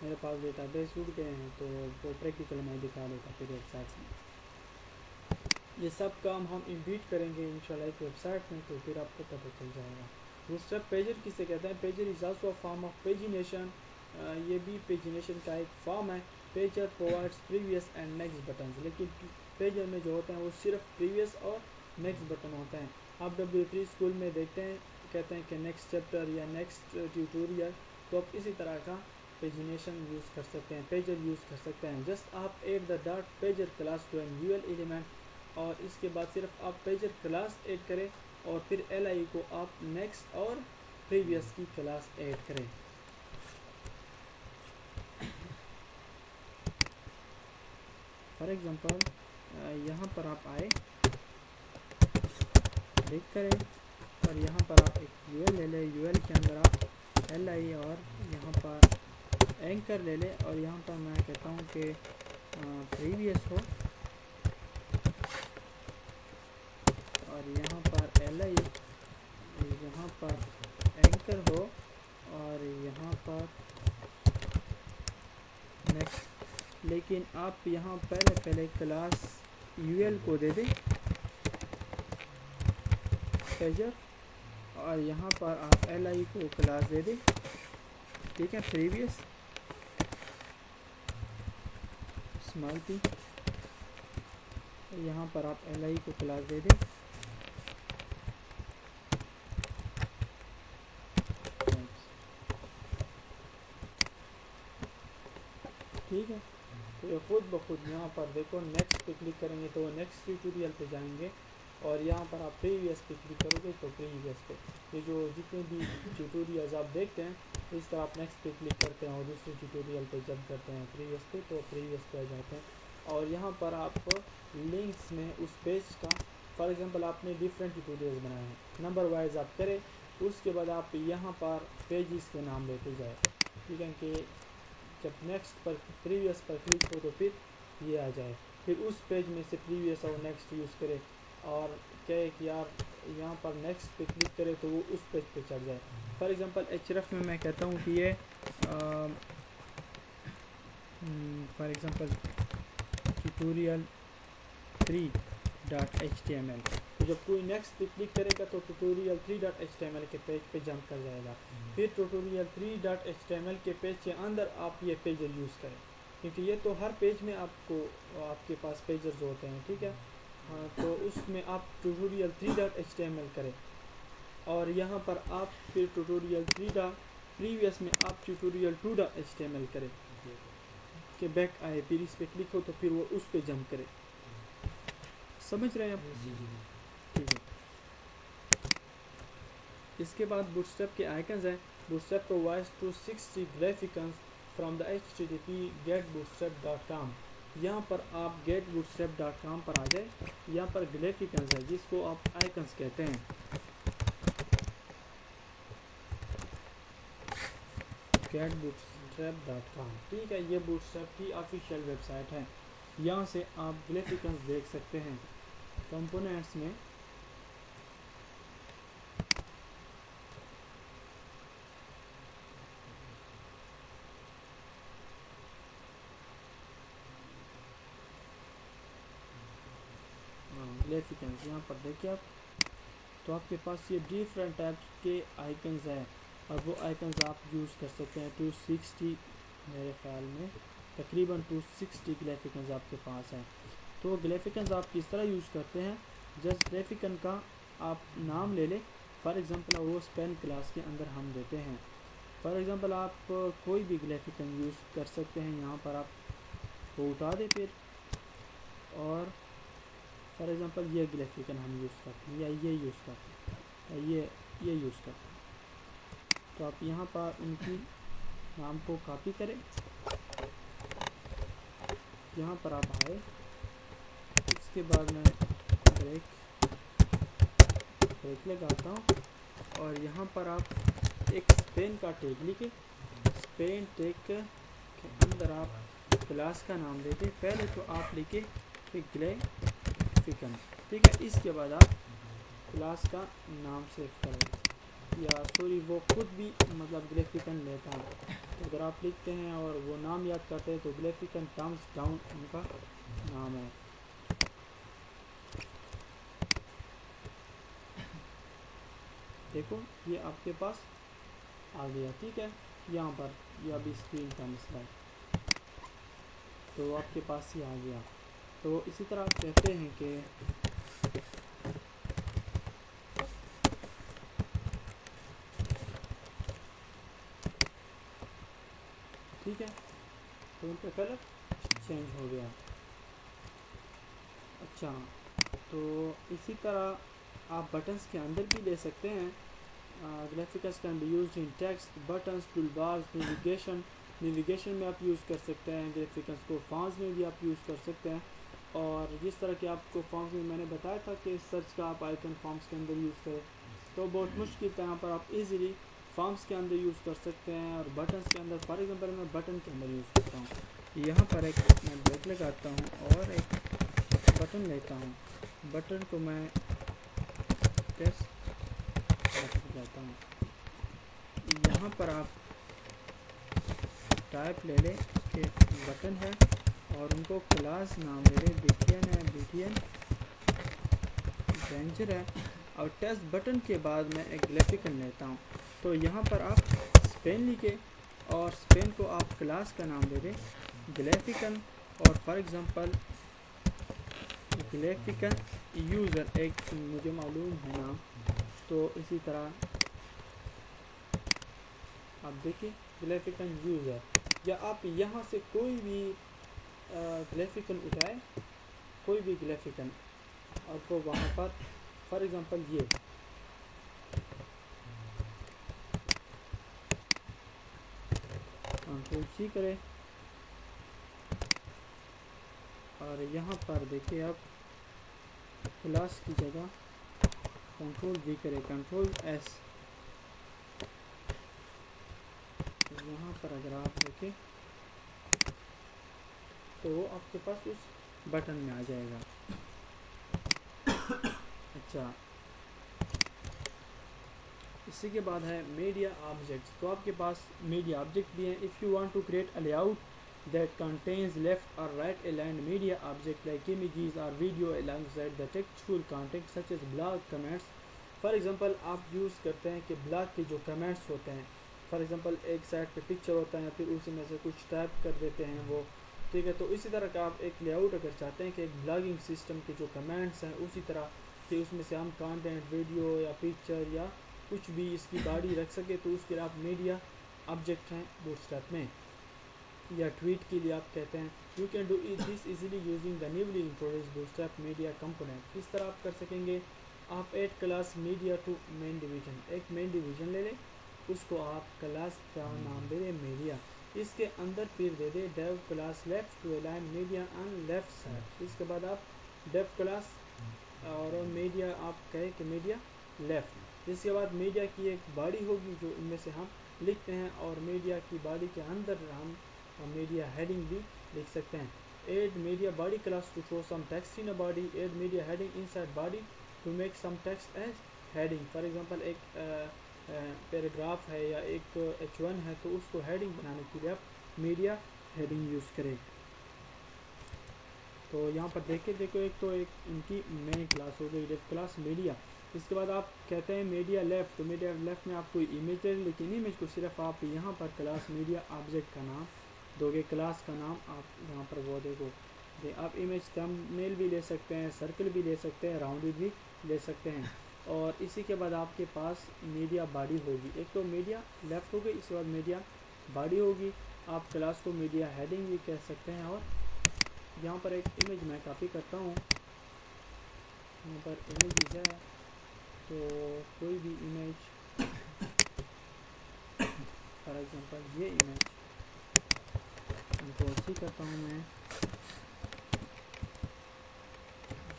मेरे पास डेटाबेस उड़ गए हैं, तो वो प्रैक्टिकली मैं दिखा देता फिर वेबसाइट्स में। ये सब काम हम इम्बीड करेंगे इंशाल्लाह एक वेबसाइट में, तो फिर आपको पता चल जाएगा। बूटस्ट्रैप पेजर किसे कहते हैं? Pager is also a form of pagination. ये भी पेजिनेशन का एक फॉर्म है। Pager provides previous and next button, लेकिन पेजर में जो होते हैं वो सिर्फ प्रीवियस और नेक्स्ट बटन होते हैं। आप W3 स्कूल में देखते हैं, कहते हैं कि नेक्स्ट चैप्टर या नेक्स्ट ट्यूटोरियल, तो आप इसी तरह का पेजिनेशन यूज़ कर सकते हैं, पेजर यूज़ कर सकते हैं। जस्ट आप add the dot pager class to an UL element, और इसके बाद सिर्फ आप पेजर क्लास ऐड करें और फिर LI को आप नेक्स्ट और प्रीवियस की क्लास ऐड करें। फॉर एग्जांपल यहाँ पर आप आए, क्लिक करें और यहाँ पर आप एक UL ले लें, UL के अंदर आप LI और यहाँ पर एंकर ले लें, और यहाँ पर मैं कहता हूँ कि प्रीवियस हो, और यहाँ पर LI, यहाँ पर एंकर हो, और यहाँ पर नेक्स्ट। लेकिन आप यहाँ पहले क्लास UL को दे दें पेजर, और यहाँ पर आप LI को क्लास दे दें, ठीक है, प्रीवियस स्मॉल p, यहाँ पर आप LI को क्लास दे दें, ठीक है। तो ये खुद ब खुद यहाँ पर देखो, नेक्स्ट पे क्लिक करेंगे तो नेक्स्ट ट्यूटोरियल पे जाएंगे, और यहाँ पर आप प्रीवियस पे क्लिक करोगे तो प्रीवियस पे, ये जो जितने भी ट्यूटोरियल्स आप देखते हैं इस तरह आप नेक्स्ट पे क्लिक करते हैं और दूसरे ट्यूटोरियल पे जब करते हैं प्रीवियस पे तो प्रीवियस पे आ जाते हैं। और यहाँ पर आप लिंक्स में उस पेज का, फॉर एग्जांपल आपने डिफरेंट ट्यूटोरियल्स बनाए हैं, नंबर वाइज आप करें, उसके बाद आप यहाँ पर पेजेस के नाम लेते जाए, ठीक है, कि जब नेक्स्ट पर प्रीवियस पर क्लिक हो तो फिर ये आ जाए, फिर उस पेज में से प्रीवियस और नेक्स्ट यूज़ करें, और कहे कि यार यहाँ पर नेक्स्ट पे क्लिक करें तो वो उस पेज पे चढ़ जाए। फॉर एग्जांपल href में मैं कहता हूँ कि ये फॉर एग्जांपल ट्यूटोरियल 3.html, तो जब कोई नेक्स्ट पे क्लिक करेगा तो ट्यूटोरियल 3.html के पेज पे जंप कर जाएगा। फिर ट्यूटोरियल 3.html के पेज के अंदर आप ये पेजर यूज़ करें, क्योंकि ये तो हर पेज में आपको आपके पास पेजर्स होते हैं, ठीक है। हाँ, तो उसमें आप ट्यूटोरियल 3.html करें, और यहाँ पर आप फिर ट्यूटोरियल 3 प्रीवियस में आप ट्यूटोरियल 2.html करें कि बैक आए, फिर इस पे क्लिक हो तो फिर वो उस पे जंप करे। समझ रहे हैं आप? ठीक है। इसके बाद बूटस्ट्रैप के आइकन्स हैं। Bootstrap provides 260 glyphicons from the http getbootstrap.com। यहाँ पर आप getbootstrap.com पर आ जाए, यहाँ पर ग्राफिकन्स है जिसको आप आइकन्स कहते हैं। getbootstrap.com, ठीक है, ये बूटस्ट्रैप की ऑफिशियल वेबसाइट है। यहाँ से आप ग्राफिकल्स देख सकते हैं कंपोनेंट्स में। ग्राफिकल्स यहाँ पर देखिए आप, तो आपके पास ये डिफरेंट टाइप्स के आइकन्स हैं और वो आइकन्स आप यूज़ कर सकते हैं। 260 मेरे ख्याल में तकरीबन 260 ग्राफिकल्स आपके पास हैं। तो ग्राफिकल्स आप किस तरह यूज़ करते हैं, जस्ट ग्राफिकन का आप नाम ले लें। फॉर एग्ज़ाम्पल वो स्पेन क्लास के अंदर हम देते हैं। फॉर एग्ज़ाम्पल आप कोई भी ग्राफिकन यूज़ कर सकते हैं। यहाँ पर आप वो उठा दें फिर, और फॉर एग्ज़ाम्पल ये ग्राफिकन हम यूज़ करते हैं या ये यूज़ करते हैं या ये यूज़ करते हैं। तो आप यहाँ पर उनकी नाम को कॉपी करें, यहाँ पर आप आए, इसके बाद मैं ब्रेक लगाता हूँ और यहाँ पर आप एक स्पेन का टैग लिखे। स्पेन टैग के अंदर आप क्लास का नाम देते। पहले तो आप लिखे ग्राफिकन, ठीक है। इसके बाद आप क्लास का नाम सेव करें, या सॉरी वो खुद भी मतलब ग्राफिकन लेता है। तो अगर आप लिखते हैं और वो नाम याद करते हैं तो ग्राफिकन टर्म्स डाउन उनका नाम है। देखो ये आपके पास आ गया, ठीक है। यहाँ पर यह भी स्क्रीन का मसला है, तो आपके पास ही आ गया। तो इसी तरह आप कहते हैं कि ठीक है, तो उनका कलर चेंज हो गया। अच्छा, तो इसी तरह आप बटन्स के अंदर भी ले सकते हैं। Graphics can be used in text, buttons, tool bars, navigation में आप यूज़ कर सकते हैं ग्राफिक्स को। फॉर्म्स में भी आप यूज़ कर सकते हैं। और जिस तरह के आपको फॉर्म्स में मैंने बताया था कि सर्च का आप आइकन फॉर्म्स के अंदर यूज़ करें, तो बहुत मुश्किल था। यहाँ पर आप इजीली फॉर्म्स के अंदर यूज़ कर सकते हैं और बटन्स के अंदर। फॉर एग्जांपल मैं बटन के अंदर यूज़ करता हूँ। यहाँ पर एक मैं ब्रेक लगाता हूँ और एक बटन लेता हूँ। बटन को मैं टेस्ट लगाता हूँ। यहाँ पर आप टाइप ले लें कि बटन है और उनको क्लास नाम दे दें, बीटीएन है, बीटीएन रेंजर है। और टेस्ट बटन के बाद मैं एक ग्राफिकन लेता हूँ। तो यहाँ पर आप स्पेन लिखे और स्पेन को आप क्लास का नाम दे दें ग्राफिकन, और फॉर एग्जांपल ग्राफिकन यूज़र एक मुझे मालूम है नाम। तो इसी तरह आप देखिए ग्राफिकन यूज़र, या आप यहाँ से कोई भी ग्राफिकन उठाए, कोई भी ग्राफिकन, और तो वहाँ पर फॉर एग्जांपल ये कंट्रोल सी करें और यहाँ पर देखिए आप क्लास की जगह कंट्रोल वी करें, कंट्रोल एस। यहाँ पर अगर आप देखें तो वो आपके पास उस बटन में आ जाएगा। अच्छा, इसी के बाद है मीडिया ऑब्जेक्ट्स। तो आपके पास मीडिया ऑब्जेक्ट भी हैं। If you want to create a layout that contains left or right aligned media object like images or video alongside the textual content such as blog comments. For example आप use करते हैं कि blog के जो comments होते हैं, for example एक side पे पिक्चर होता है, फिर उसी में से कुछ टाइप कर देते हैं वो, ठीक है। तो इसी तरह का आप एक लेआउट अगर चाहते हैं कि एक ब्लॉगिंग सिस्टम के जो कमेंट्स हैं उसी तरह कि उसमें से हम कंटेंट, वीडियो या पिक्चर या कुछ भी इसकी बॉडी रख सके, तो उसके लिए आप मीडिया ऑब्जेक्ट हैं बूटस्ट्रैप में। या ट्वीट के लिए आप कहते हैं you can do this easily using the newly introduced Bootstrap media component. इस तरह आप कर सकेंगे। आप add class media to main division, एक मेन डिवीजन ले लें, उसको आप क्लास का नाम दे दें मीडिया। इसके अंदर फिर दे दें div class left to align media on left side. इसके बाद आप डेव क्लास और मीडिया आप कहें कि मीडिया लेफ्ट। इसके बाद मीडिया की एक बॉडी होगी जो इनमें से हम लिखते हैं, और मीडिया की बॉडी के अंदर हम मीडिया हेडिंग भी लिख सकते हैं। add media body class to show some text in a body, add media heading inside body to make some text as heading. For example एक पैराग्राफ है या एक H1 है, तो उसको हेडिंग बनाने के लिए आप मीडिया हेडिंग यूज़ करें। तो यहाँ पर देखो एक तो एक इनकी मेन क्लास हो गई डेफ क्लास मीडिया। इसके बाद आप कहते हैं मीडिया लेफ्ट, तो मीडिया लेफ्ट में आप कोई इमेज दे, लेकिन इमेज को सिर्फ आप यहाँ पर क्लास मीडिया ऑब्जेक्ट का नाम दोगे, क्लास का नाम आप यहाँ पर वो देखो। आप इमेज थंबनेल भी ले सकते हैं, सर्कल भी ले सकते हैं, राउंडेड भी ले सकते हैं। और इसी के बाद आपके पास मीडिया बॉडी होगी। एक तो मीडिया लेफ्ट हो गई, इसके बाद मीडिया बॉडी होगी। आप क्लास को मीडिया हेडिंग भी कह सकते हैं। और यहाँ पर एक इमेज मैं कॉपी करता हूँ, यहाँ पर इमेज है, तो कोई भी इमेज फॉर एग्जांपल ये इमेज इनको अच्छी करता हूँ मैं।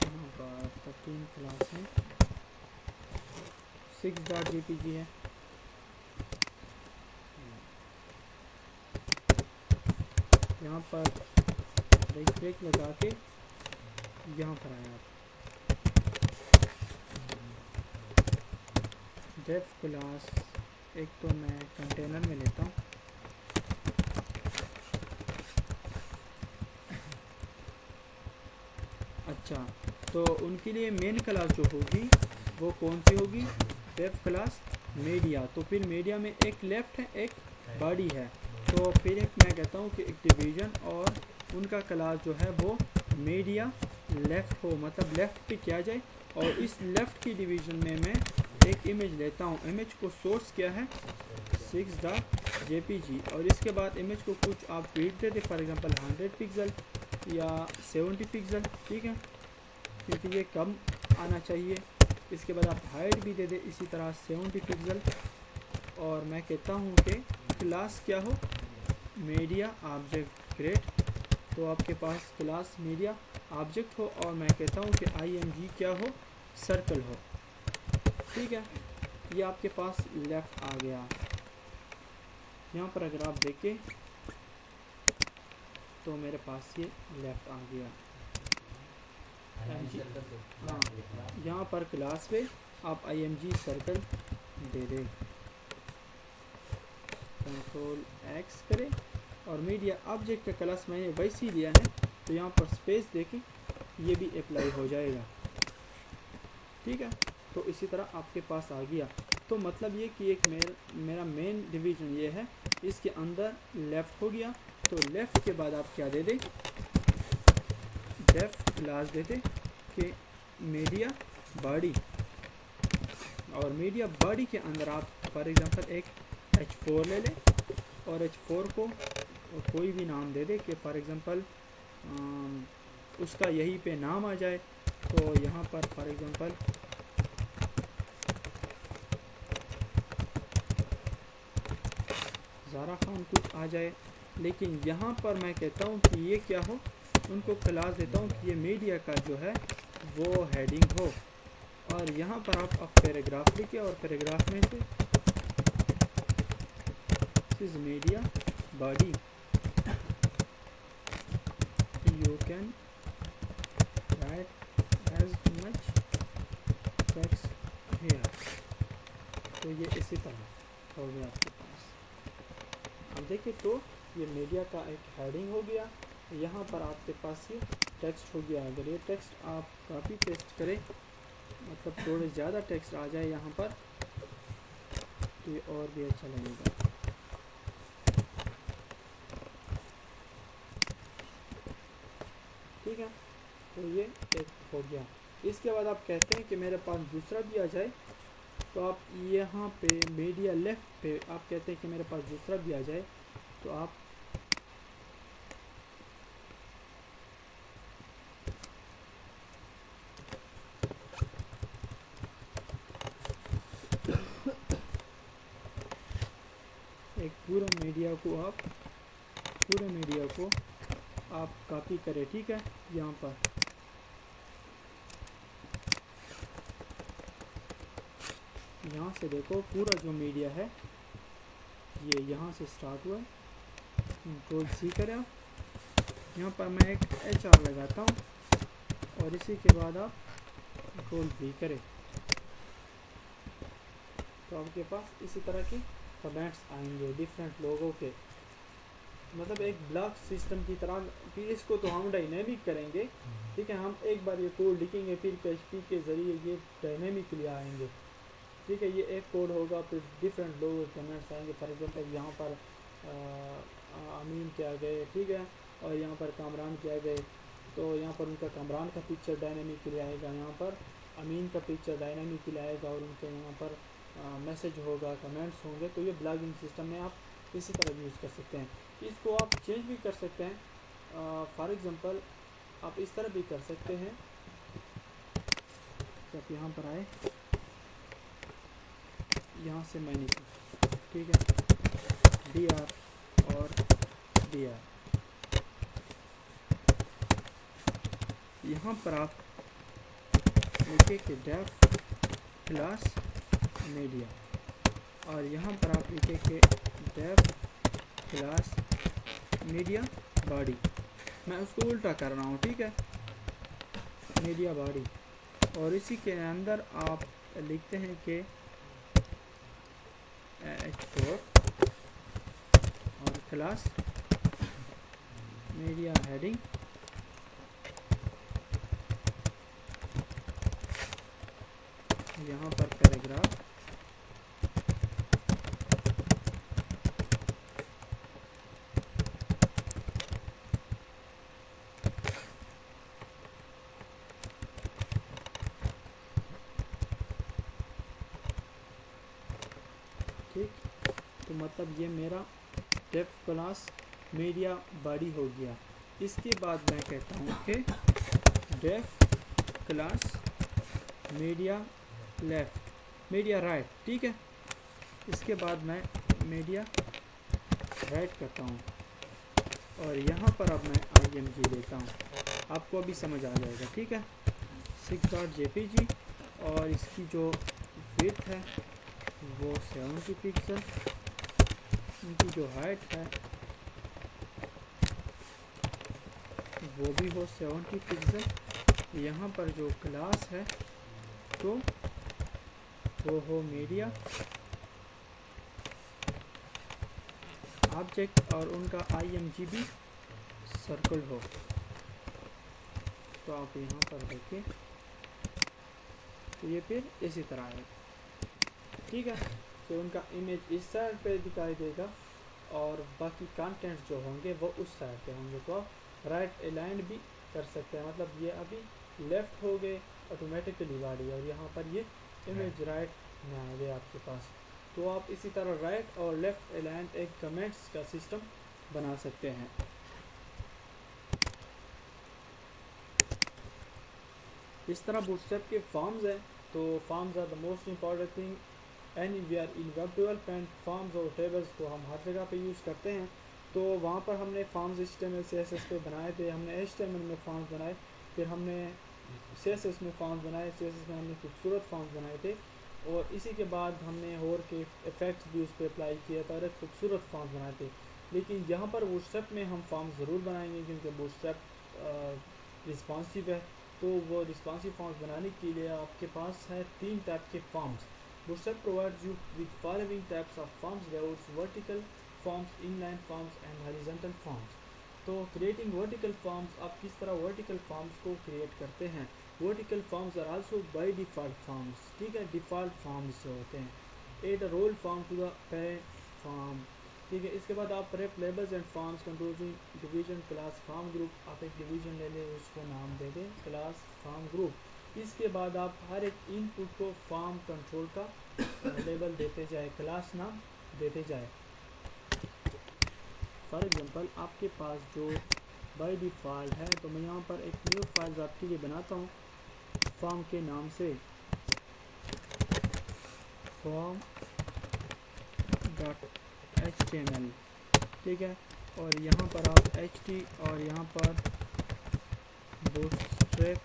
यहाँ पर 13 क्लास में 6.jpg है। यहाँ पर ब्रेक लगा के यहाँ पर आया आप डेफ क्लास, एक तो मैं कंटेनर में लेता हूँ। अच्छा, तो उनके लिए मेन क्लास जो होगी वो कौन सी होगी? Def class media. तो फिर मीडिया में एक लेफ़्ट है, एक बॉडी है, तो फिर एक मैं कहता हूँ कि एक डिवीज़न और उनका क्लास जो है वो मीडिया लेफ़्ट हो, मतलब लेफ़्ट पे किया जाए। और इस लेफ़्ट की डिवीज़न में मैं एक इमेज लेता हूँ। इमेज को सोर्स क्या है? 6.jpg। और इसके बाद इमेज को कुछ आप वेट दे दे, फॉर एग्जांपल 100 पिक्सल या 70 पिक्सल, ठीक है, क्योंकि ये कम आना चाहिए। इसके बाद आप हाइट भी दे दे इसी तरह 70 पिक्सल। और मैं कहता हूँ कि क्लास क्या हो? Media object. ग्रेट, तो आपके पास क्लास मीडिया ऑब्जेक्ट हो। और मैं कहता हूँ कि img क्या हो? सर्कल हो, ठीक है। ये आपके पास लेफ़्ट आ गया। यहाँ पर अगर आप देखें तो मेरे पास ये लेफ़्ट आ गया। हाँ, यहाँ पर क्लास पे आप img सर्कल दे दें, कंट्रोल X करें। और मीडिया ऑब्जेक्ट का क्लास मैंने वैसे ही लिया है, तो यहाँ पर स्पेस देके ये भी अप्लाई हो जाएगा, ठीक है। तो इसी तरह आपके पास आ गया। तो मतलब ये कि एक मेरा मेन डिवीज़न ये है, इसके अंदर लेफ़्ट हो गया। तो लेफ़्ट के बाद आप क्या दे दें? डेफ क्लास दे दें कि मीडिया बॉडी। और मीडिया बॉडी के अंदर आप फॉर एग्जांपल एक H4 ले लें और H4 को कोई भी नाम दे दे कि फॉर एग्जांपल उसका यहीं पे नाम आ जाए। तो यहाँ पर फॉर एग्जांपल ज़ारा खान कुछ आ जाए, लेकिन यहाँ पर मैं कहता हूँ कि ये क्या हो? उनको क्लास देता हूँ कि ये मीडिया का जो है वो हेडिंग हो। और यहाँ पर आप पैराग्राफ लिखिए और पैराग्राफ में से इस media body you can write as much text here। तो ये इसी तरह हो गया आपके पास। अब देखिए, तो ये मीडिया का एक हेडिंग हो गया। यहाँ पर आपके पास ये टेक्स्ट हो गया। अगर ये टेक्स्ट आप कॉपी पेस्ट करें, मतलब थोड़े ज़्यादा टेक्स्ट आ जाए यहाँ पर, तो ये और भी अच्छा लगेगा। ठीक है, तो ये एक हो गया। इसके बाद आप कहते हैं कि मेरे पास दूसरा भी आ जाए, तो आप यहाँ पे मीडिया लेफ़्ट पे आप कहते हैं कि मेरे पास दूसरा भी आ जाए, तो आप एक पूरा मीडिया को आप कॉपी करें, ठीक है। यहाँ पर यहाँ से देखो पूरा जो मीडिया है ये यहाँ से स्टार्ट हुआ है। कंट्रोल C करें आप, यहाँ पर मैं एक HR लगाता हूँ और इसी के बाद आप गोल भी करें तो आपके पास इसी तरह के कमेंट्स आएंगे डिफरेंट लोगों के, मतलब एक ब्लॉक सिस्टम की तरह। फिर इसको तो हम डायनेमिक करेंगे, ठीक है। हम एक बार ये कोड लिखेंगे फिर PHP के ज़रिए ये डायनेमिकली आएंगे, ठीक है। ये एक कोड होगा, फिर डिफरेंट लोगों के कमेंट्स आएंगे। फॉर एग्जांपल यहाँ पर अमीन के आ गए, ठीक है, और यहाँ पर कामरान के आ गए, तो यहाँ पर उनका कामरान का पिक्चर डायनेमिकली आएगा, यहाँ पर अमीन का पिक्चर डायनेमिकली आएगा, और उनके यहाँ पर मैसेज होगा, कमेंट्स होंगे। तो ये ब्लॉगिंग सिस्टम में आप इसी तरह यूज़ कर सकते हैं। इसको आप चेंज भी कर सकते हैं। फॉर एग्ज़ाम्पल आप इस तरह भी कर सकते हैं कि आप यहाँ पर आए, यहाँ से मैंने की, ठीक है, DR और DR। यहाँ पर आप लिखे कि डेफ क्लास मीडिया, और यहाँ पर आप लिखे कि डेफ क्लास मीडिया बॉडी। मैं उसको उल्टा कर रहा हूँ, ठीक है, मीडिया बॉडी। और इसी के अंदर आप लिखते हैं कि H4 और क्लास मीडिया हेडिंग, यहाँ पर पैराग्राफ, ठीक। तो मतलब ये मेरा डेफ क्लास मीडिया बॉडी हो गया। इसके बाद मैं कहता हूँ कि def class media left, media right, ठीक है। इसके बाद मैं मीडिया राइट करता हूँ और यहाँ पर अब मैं IMG देता हूँ। आपको अभी समझ आ जाएगा, ठीक है। 6.jpg और इसकी जो विड्थ है वो 70 पिक्सल, इनकी जो हाइट है वो भी हो 70 पिक्सल। यहाँ पर जो क्लास है तो वो हो मीडिया ऑब्जेक्ट, और उनका IMG भी सर्कल हो। तो आप यहाँ पर देखिए तो ये फिर इसी तरह है, ठीक है। तो उनका इमेज इस साइड पे दिखाई देगा और बाकी कंटेंट्स जो होंगे वो उस साइड पे होंगे। तो आप राइट अलाइंड भी कर सकते हैं, मतलब ये अभी लेफ़्ट हो गए ऑटोमेटिकली बॉडी, और यहाँ पर ये इमेज राइट में आ गए आपके पास। तो आप इसी तरह राइट और लेफ़्ट अलाइंड एक कमेंट्स का सिस्टम बना सकते हैं। इस तरह बूटस्ट्रैप के फॉर्म्स हैं। तो forms are the most important thing anywhere in web development. Forms और टेबल्स को हम हर जगह पे यूज़ करते हैं। तो वहाँ पर हमने फॉर्म्स HTML CSS पे बनाए थे, हमने HTML में फॉर्म्स बनाए, फिर हमने CSS में फॉर्म्स बनाए, CSS में हमने खूबसूरत फॉर्म्स बनाए थे, और इसी के बाद हमने और के इफ़ेक्ट्स भी उस पर अप्लाई किया था और एक खूबसूरत फॉर्म्स बनाए थे। लेकिन यहाँ पर बूटस्ट्रैप में हम फॉर्म्स ज़रूर बनाएंगे क्योंकि बूटस्ट्रैप रिस्पॉन्सिव है। तो वो रिस्पॉन्सिव फॉर्म्स बनाने के लिए आपके पास है 3 टाइप के forms. Bootstrap provides you with following types of forms: layouts, vertical forms, inline forms and horizontal forms। तो creating vertical forms, आप किस तरह vertical forms को create करते हैं। Vertical forms are also by default forms, ठीक है, default forms जो होते हैं। Add a role form to the parent form, ठीक है। इसके बाद आप ref labels and forms composing division class form group, आप एक division ले लें, उसको नाम दे दें class form group। इसके बाद आप हर एक इनपुट को फॉर्म कंट्रोल का लेबल देते जाए, क्लास नाम देते जाए। फॉर एग्जांपल आपके पास जो बाय डिफ़ॉल्ट है, तो मैं यहाँ पर एक न्यू फाइल आपके लिए बनाता हूँ फॉर्म के नाम से, form.html, ठीक है। और यहाँ पर आप ht और यहाँ पर बूटस्ट्रैप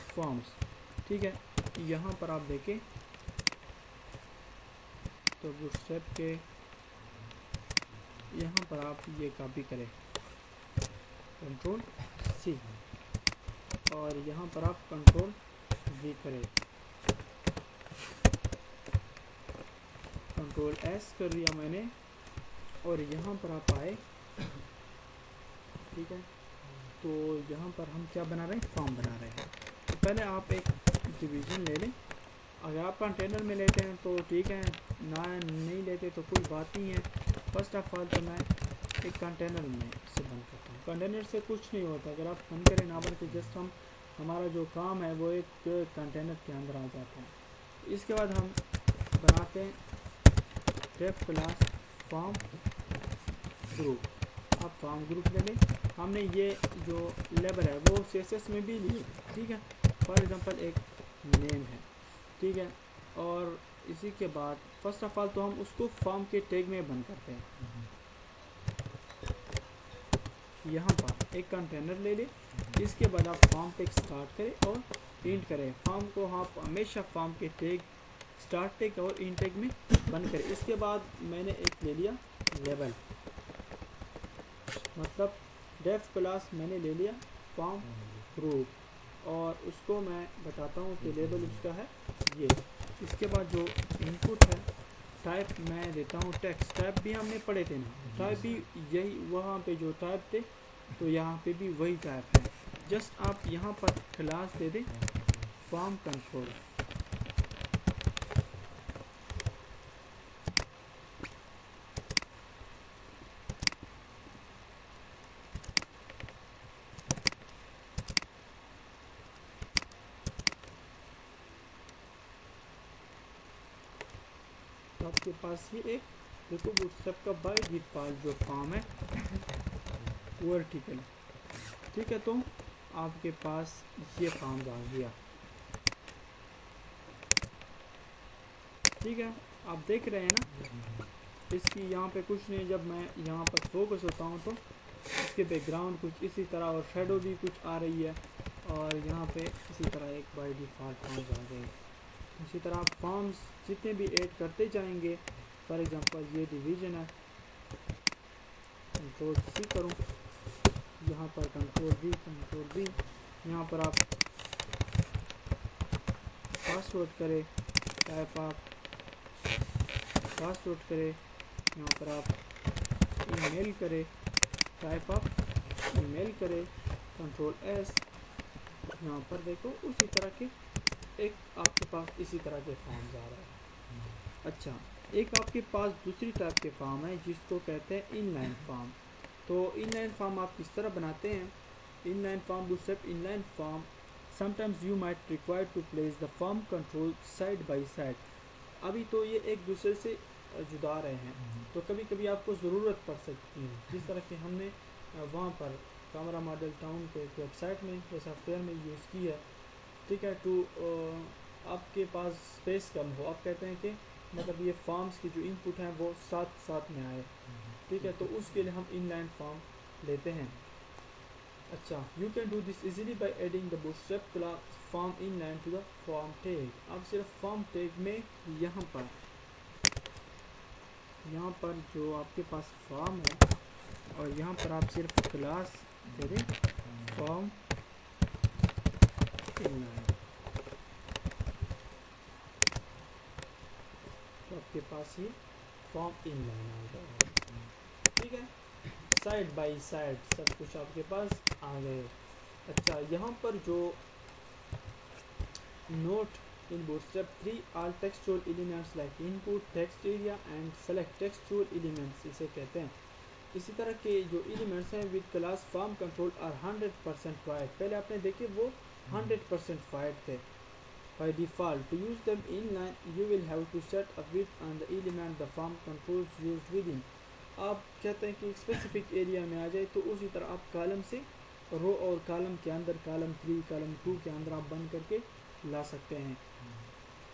फॉर्म्स, ठीक है। यहाँ पर आप देखें तो बूटस्ट्रैप के यहाँ पर आप ये कॉपी करें, कंट्रोल सी, और यहाँ पर आप कंट्रोल वी करें, कंट्रोल एस कर दिया मैंने, और यहाँ पर आप आए, ठीक है। तो यहाँ पर हम क्या बना रहे हैं, फॉर्म बना रहे हैं। तो पहले आप एक डिवीज़न ले लें। अगर आप कंटेनर में लेते हैं तो ठीक है, ना नहीं लेते तो कोई बात नहीं है। फर्स्ट ऑफ ऑल तो मैं एक कंटेनर में से बंद करता हूँ। कंटेनर से कुछ नहीं होता, अगर आप बंद करें ना बन के जस्ट हमारा जो काम है वो एक कंटेनर के अंदर आ जाता है। इसके बाद हम बनाते हैं डेफ क्लास फॉर्म ग्रुप। आप फॉर्म ग्रुप ले लें। हमने ये जो लेबल है वो CSS में भी लिए, ठीक है। फॉर एग्जांपल एक नेम है, ठीक है। और इसी के बाद फर्स्ट ऑफ ऑल तो हम उसको फॉर्म के टैग में बंद करते हैं। यहाँ पर एक कंटेनर ले लें। इसके बाद आप फॉर्म टैग स्टार्ट करें और इंट करें। फॉर्म को आप हमेशा फॉर्म के टैग स्टार्ट टैग और इंट टैग में बंद करें। इसके बाद मैंने एक ले लिया लेबल, मतलब डेफ क्लास मैंने ले लिया फॉर्म ग्रुप, और उसको मैं बताता हूँ कि लेबल उसका है ये। इसके बाद जो इनपुट है टाइप मैं देता हूँ टेक्स्ट। टाइप भी हमने पढ़े थे ना, टाइप भी यही, वहाँ पे जो टाइप थे तो यहाँ पे भी वही टाइप है। जस्ट आप यहाँ पर क्लास दे दें फॉर्म कंट्रोल, तो आपके पास ये एक देखो बूटस्ट्रैप का बाय डिफ़ॉल्ट जो फॉर्म है वर्टिकल, ठीक है। तो आपके पास ये फॉर्म आ गया, ठीक है। आप देख रहे हैं ना, इसकी यहाँ पे कुछ नहीं। जब मैं यहाँ पर फोकस होता हूँ तो इसके बैकग्राउंड कुछ इसी तरह और शेडो भी कुछ आ रही है, और यहाँ पे इसी तरह एक बाय डिफ़ॉल्ट फॉर्म्स आ गए। इसी तरह आप फॉर्म्स जितने भी ऐड करते जाएंगे। फॉर एग्जांपल ये डिवीज़न है, कंट्रोल सी करूँ, यहाँ पर कंट्रोल वी, यहाँ पर आप पासवर्ड करें, टाइप आप पासवर्ड करें, यहाँ पर आप ईमेल करें, टाइप आप ईमेल करें, कंट्रोल एस, यहाँ पर देखो उसी तरह के एक आपके पास इसी तरह के फॉर्म्स आ रहा है। अच्छा, एक आपके पास दूसरी टाइप के फॉर्म है जिसको कहते हैं इनलाइन फॉर्म। तो इनलाइन फॉर्म आप किस तरह बनाते हैं? Inline form Bootstrap inline form sometimes you might require to place the form control side by side. अभी तो ये एक दूसरे से जुदा रहे हैं, तो कभी कभी आपको ज़रूरत पड़ सकती है, जिस तरह के हमने वहाँ पर कैमरा मॉडल टाउन के वेबसाइट में या सॉफ्टवेयर में यूज़ की है, ठीक है। टू आपके पास स्पेस कम हो, आप कहते हैं कि मतलब ये फॉर्म्स की जो इनपुट हैं वो साथ साथ में आए, ठीक है। तो उसके लिए हम इनलाइन फॉर्म लेते हैं। अच्छा, you can do this easily by adding the Bootstrap class form inline to the form tag. आप सिर्फ फॉर्म टैग में यहाँ पर जो आपके पास फॉर्म है, और यहाँ पर आप सिर्फ क्लास दे दें फॉर्म इनलाइन, तो आपके पास ये फॉर्म इनलाइन आ गया, ठीक है। साइड बाय साइड सब कुछ आपके पास आ गए। अच्छा, यहाँ पर जो note in bootstrap 3 all textual elements like input text area and select textual elements इसे कहते हैं। इसी तरह के जो एलिमेंट्स हैं with class form control are 100% wide. पहले आपने देखे वो 100% वाइड थे by default. To use them inline you will have to set a width on the element the form controls used within. आप कहते हैं कि स्पेसिफिक एरिया में आ जाए तो उसी तरह आप कॉलम से रो और कॉलम के अंदर कॉलम 3 कॉलम 2 के अंदर आप बंद करके ला सकते हैं।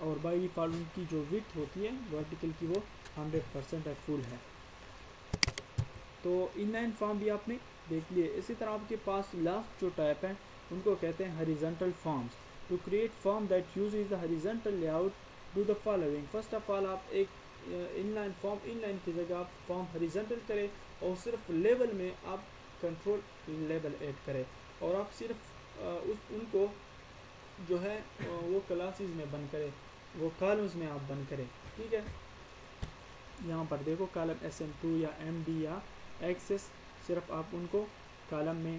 और बाई डिफ़ॉल्ट उनकी जो विड्थ होती है वर्टिकल की वो 100% है, फुल है। तो इनलाइन फॉर्म भी आपने देख लिए। इसी तरह आपके पास लास्ट जो टाइप है उनको कहते हैं horizontal forms. To create form that uses the horizontal layout do the following. First of all आप एक इनलाइन फॉर्म, इनलाइन की जगह आप फॉर्म हॉरिजॉन्टल करें और सिर्फ लेवल में आप कंट्रोल लेबल ऐड करें और आप सिर्फ उनको जो है वो क्लासेस में बंद करें, वो कॉलम्स में आप बंद करें। ठीक है, यहाँ पर देखो कॉलम SM2 या MD या एक्सेस, सिर्फ आप उनको कॉलम में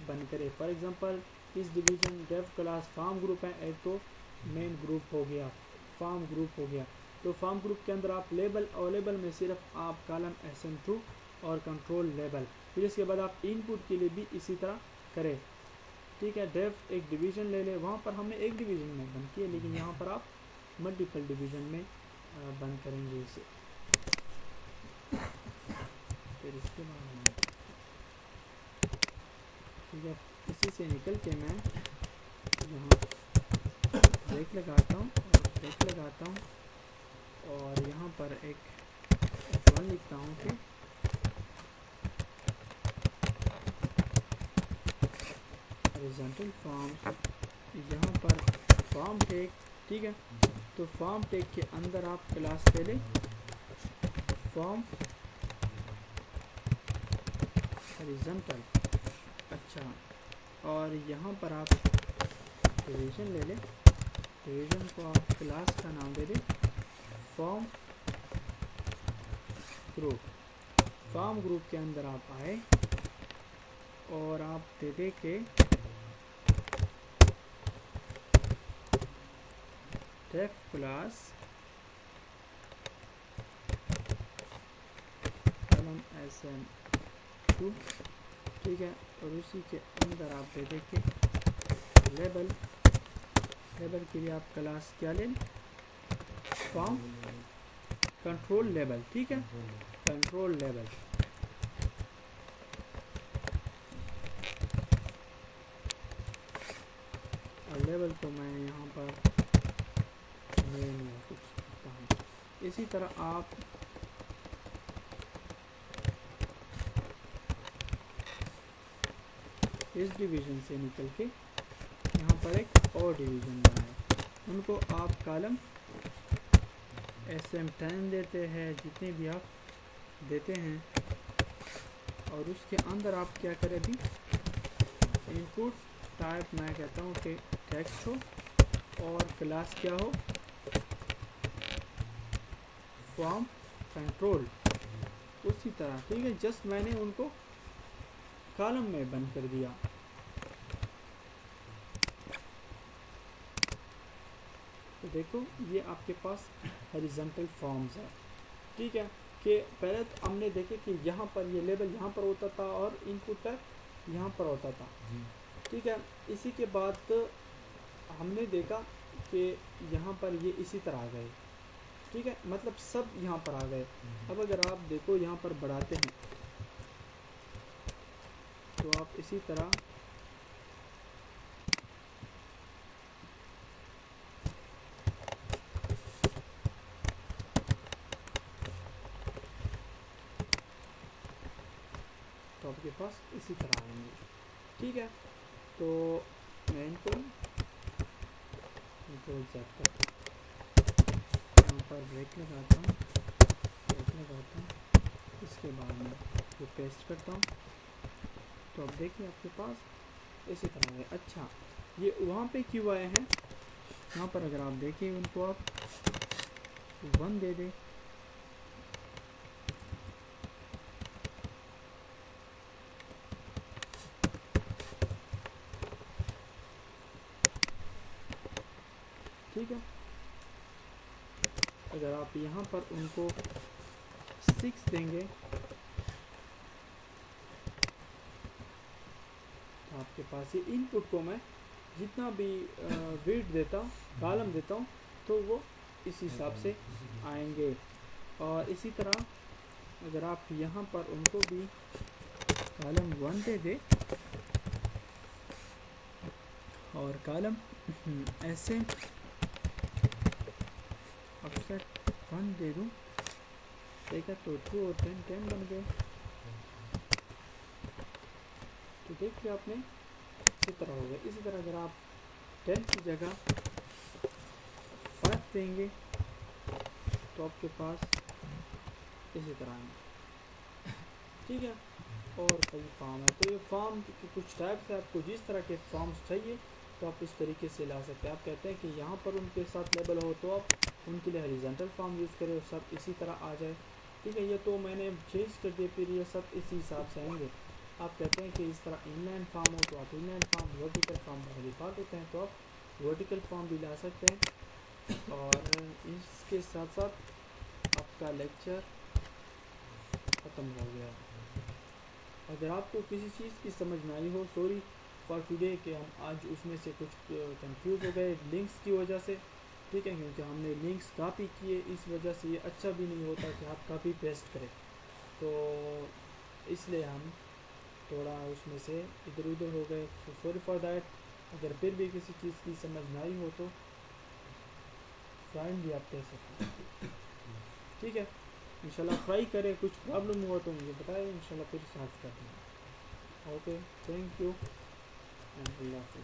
बंद करें। फॉर एग्जांपल इस division div class form group है, एक तो मेन ग्रुप हो गया, फार्म ग्रुप हो गया, तो फार्म ग्रुप के अंदर आप लेबल और लेबल में सिर्फ आप कॉलम SM2 और कंट्रोल लेबल। फिर इसके बाद आप इनपुट के लिए भी इसी तरह करें। ठीक है, डेव एक डिवीज़न ले ले, वहाँ पर हमने एक डिवीज़न में बंद किया, लेकिन यहाँ पर आप मल्टीपल डिवीज़न में बंद करेंगे इसे। फिर इसके बाद ठीक है, इसी से निकल के मैं यहाँ ब्रेक लगाता हूँ और ब्रेक लगाता हूँ और यहाँ पर एक F1 लिखता हूँ कि हॉरिजॉन्टल फॉर्म्स, यहाँ पर फॉर्म टैग। ठीक है, तो फॉर्म टैग के अंदर आप क्लास पहले फॉर्म हॉरिजॉन्टल, अच्छा, और यहाँ पर आप डिवीजन ले लें, डिवीजन को आप क्लास का नाम दे दें फॉर्म ग्रुप। फॉर्म ग्रुप के अंदर आप आए और आप दे दे के डेफ क्लास कॉलम SM2। ठीक है, और उसी के अंदर आप दे दे के लेबल, लेबल के लिए आप क्लास क्या लें, फॉर्म कंट्रोल लेबल। ठीक है, कंट्रोल लेबल। और लेबल को मैं यहाँ पर कुछ लिखता हूँ। इसी तरह आप इस डिवीज़न से निकल के यहाँ पर एक और डिवीज़न बनाए, उनको आप कॉलम SM10 देते हैं, जितने भी आप देते हैं, और उसके अंदर आप क्या करें, अभी इनपुट टाइप मैं कहता हूँ कि टेक्स्ट हो और क्लास क्या हो, फॉर्म कंट्रोल। उसी तरह ठीक है, जस्ट मैंने उनको कॉलम में बंद कर दिया। तो देखो ये आपके पास हॉरिजॉन्टल फॉर्म्स है। ठीक है, कि पहले तो हमने देखे कि यहाँ पर ये लेबल यहाँ पर होता था और इनपुट टैग यहाँ पर होता था। ठीक है, इसी के बाद हमने देखा कि यहाँ पर ये इसी तरह आ गए। ठीक है, मतलब सब यहाँ पर आ गए। अब अगर आप देखो यहाँ पर बढ़ाते हैं तो आप इसी तरह तो आपके पास इसी तरह आएंगे। ठीक है, तो मैं इनको यहाँ पर ब्रेक लगाता हूँ, इसके बाद मैं ये पेस्ट करता हूँ, तो अब देखिए आपके पास इसी तरह है। अच्छा, ये वहाँ पे क्यों आए हैं, यहाँ पर अगर आप देखिए उनको आप 1 दे दें, ठीक है। अगर आप यहाँ पर उनको 6 देंगे तो आपके पास ये इनपुट को मैं जितना भी वेट देता हूँ, कॉलम देता हूँ, तो वो इस हिसाब से आएंगे। और इसी तरह अगर आप यहाँ पर उनको भी कॉलम 1 दे दे और कॉलम ऐसे ऑफसेट 1 दे दूँ, देखा तो 2 और 10 10 बन गए। तो देखिए आपने इसी तरह हो गया। इसी तरह अगर आप 10 की जगह 5 देंगे तो आपके पास इसी तरह है। ठीक है, और कई फॉर्म है। तो ये फॉर्म के कुछ टाइप्स है, आपको जिस तरह के फॉर्म्स चाहिए तो आप इस तरीके से ला सकते हैं। आप कहते हैं कि यहाँ पर उनके साथ लेबल हो तो आप उनके लिए हॉरिजॉन्टल फॉर्म यूज़ करें और सब इसी तरह आ जाए। ठीक है, ये तो मैंने चेंज कर दिया, फिर ये सब इसी हिसाब से आएंगे। आप कहते हैं कि इस तरह इनलाइन फॉर्म हो तो आप inline form, vertical form by default होते हैं तो आप वर्टिकल फॉर्म भी ला सकते हैं। और इसके साथ साथ आपका लेक्चर ख़त्म हो गया। अगर आपको किसी चीज़ की समझ में आई हो, सॉरी फॉर टुडे कि हम आज उसमें से कुछ कंफ्यूज हो गए लिंक्स की वजह से। ठीक है, क्योंकि हमने लिंक्स कॉपी किए, इस वजह से ये अच्छा भी नहीं होता कि आप कॉपी पेस्ट करें, तो इसलिए हम थोड़ा उसमें से इधर उधर हो गए। So sorry for that. अगर फिर भी किसी चीज़ की समझ में आई हो तो फाइन भी आप कह सकते हैं। ठीक है, इंशाल्लाह ट्राई करें, कुछ प्रॉब्लम हुआ तो मुझे बताएं, इंशाल्लाह फिर सॉल्व कर देंगे। ओके, थैंक यू एंड अल्लाह हाफिज़।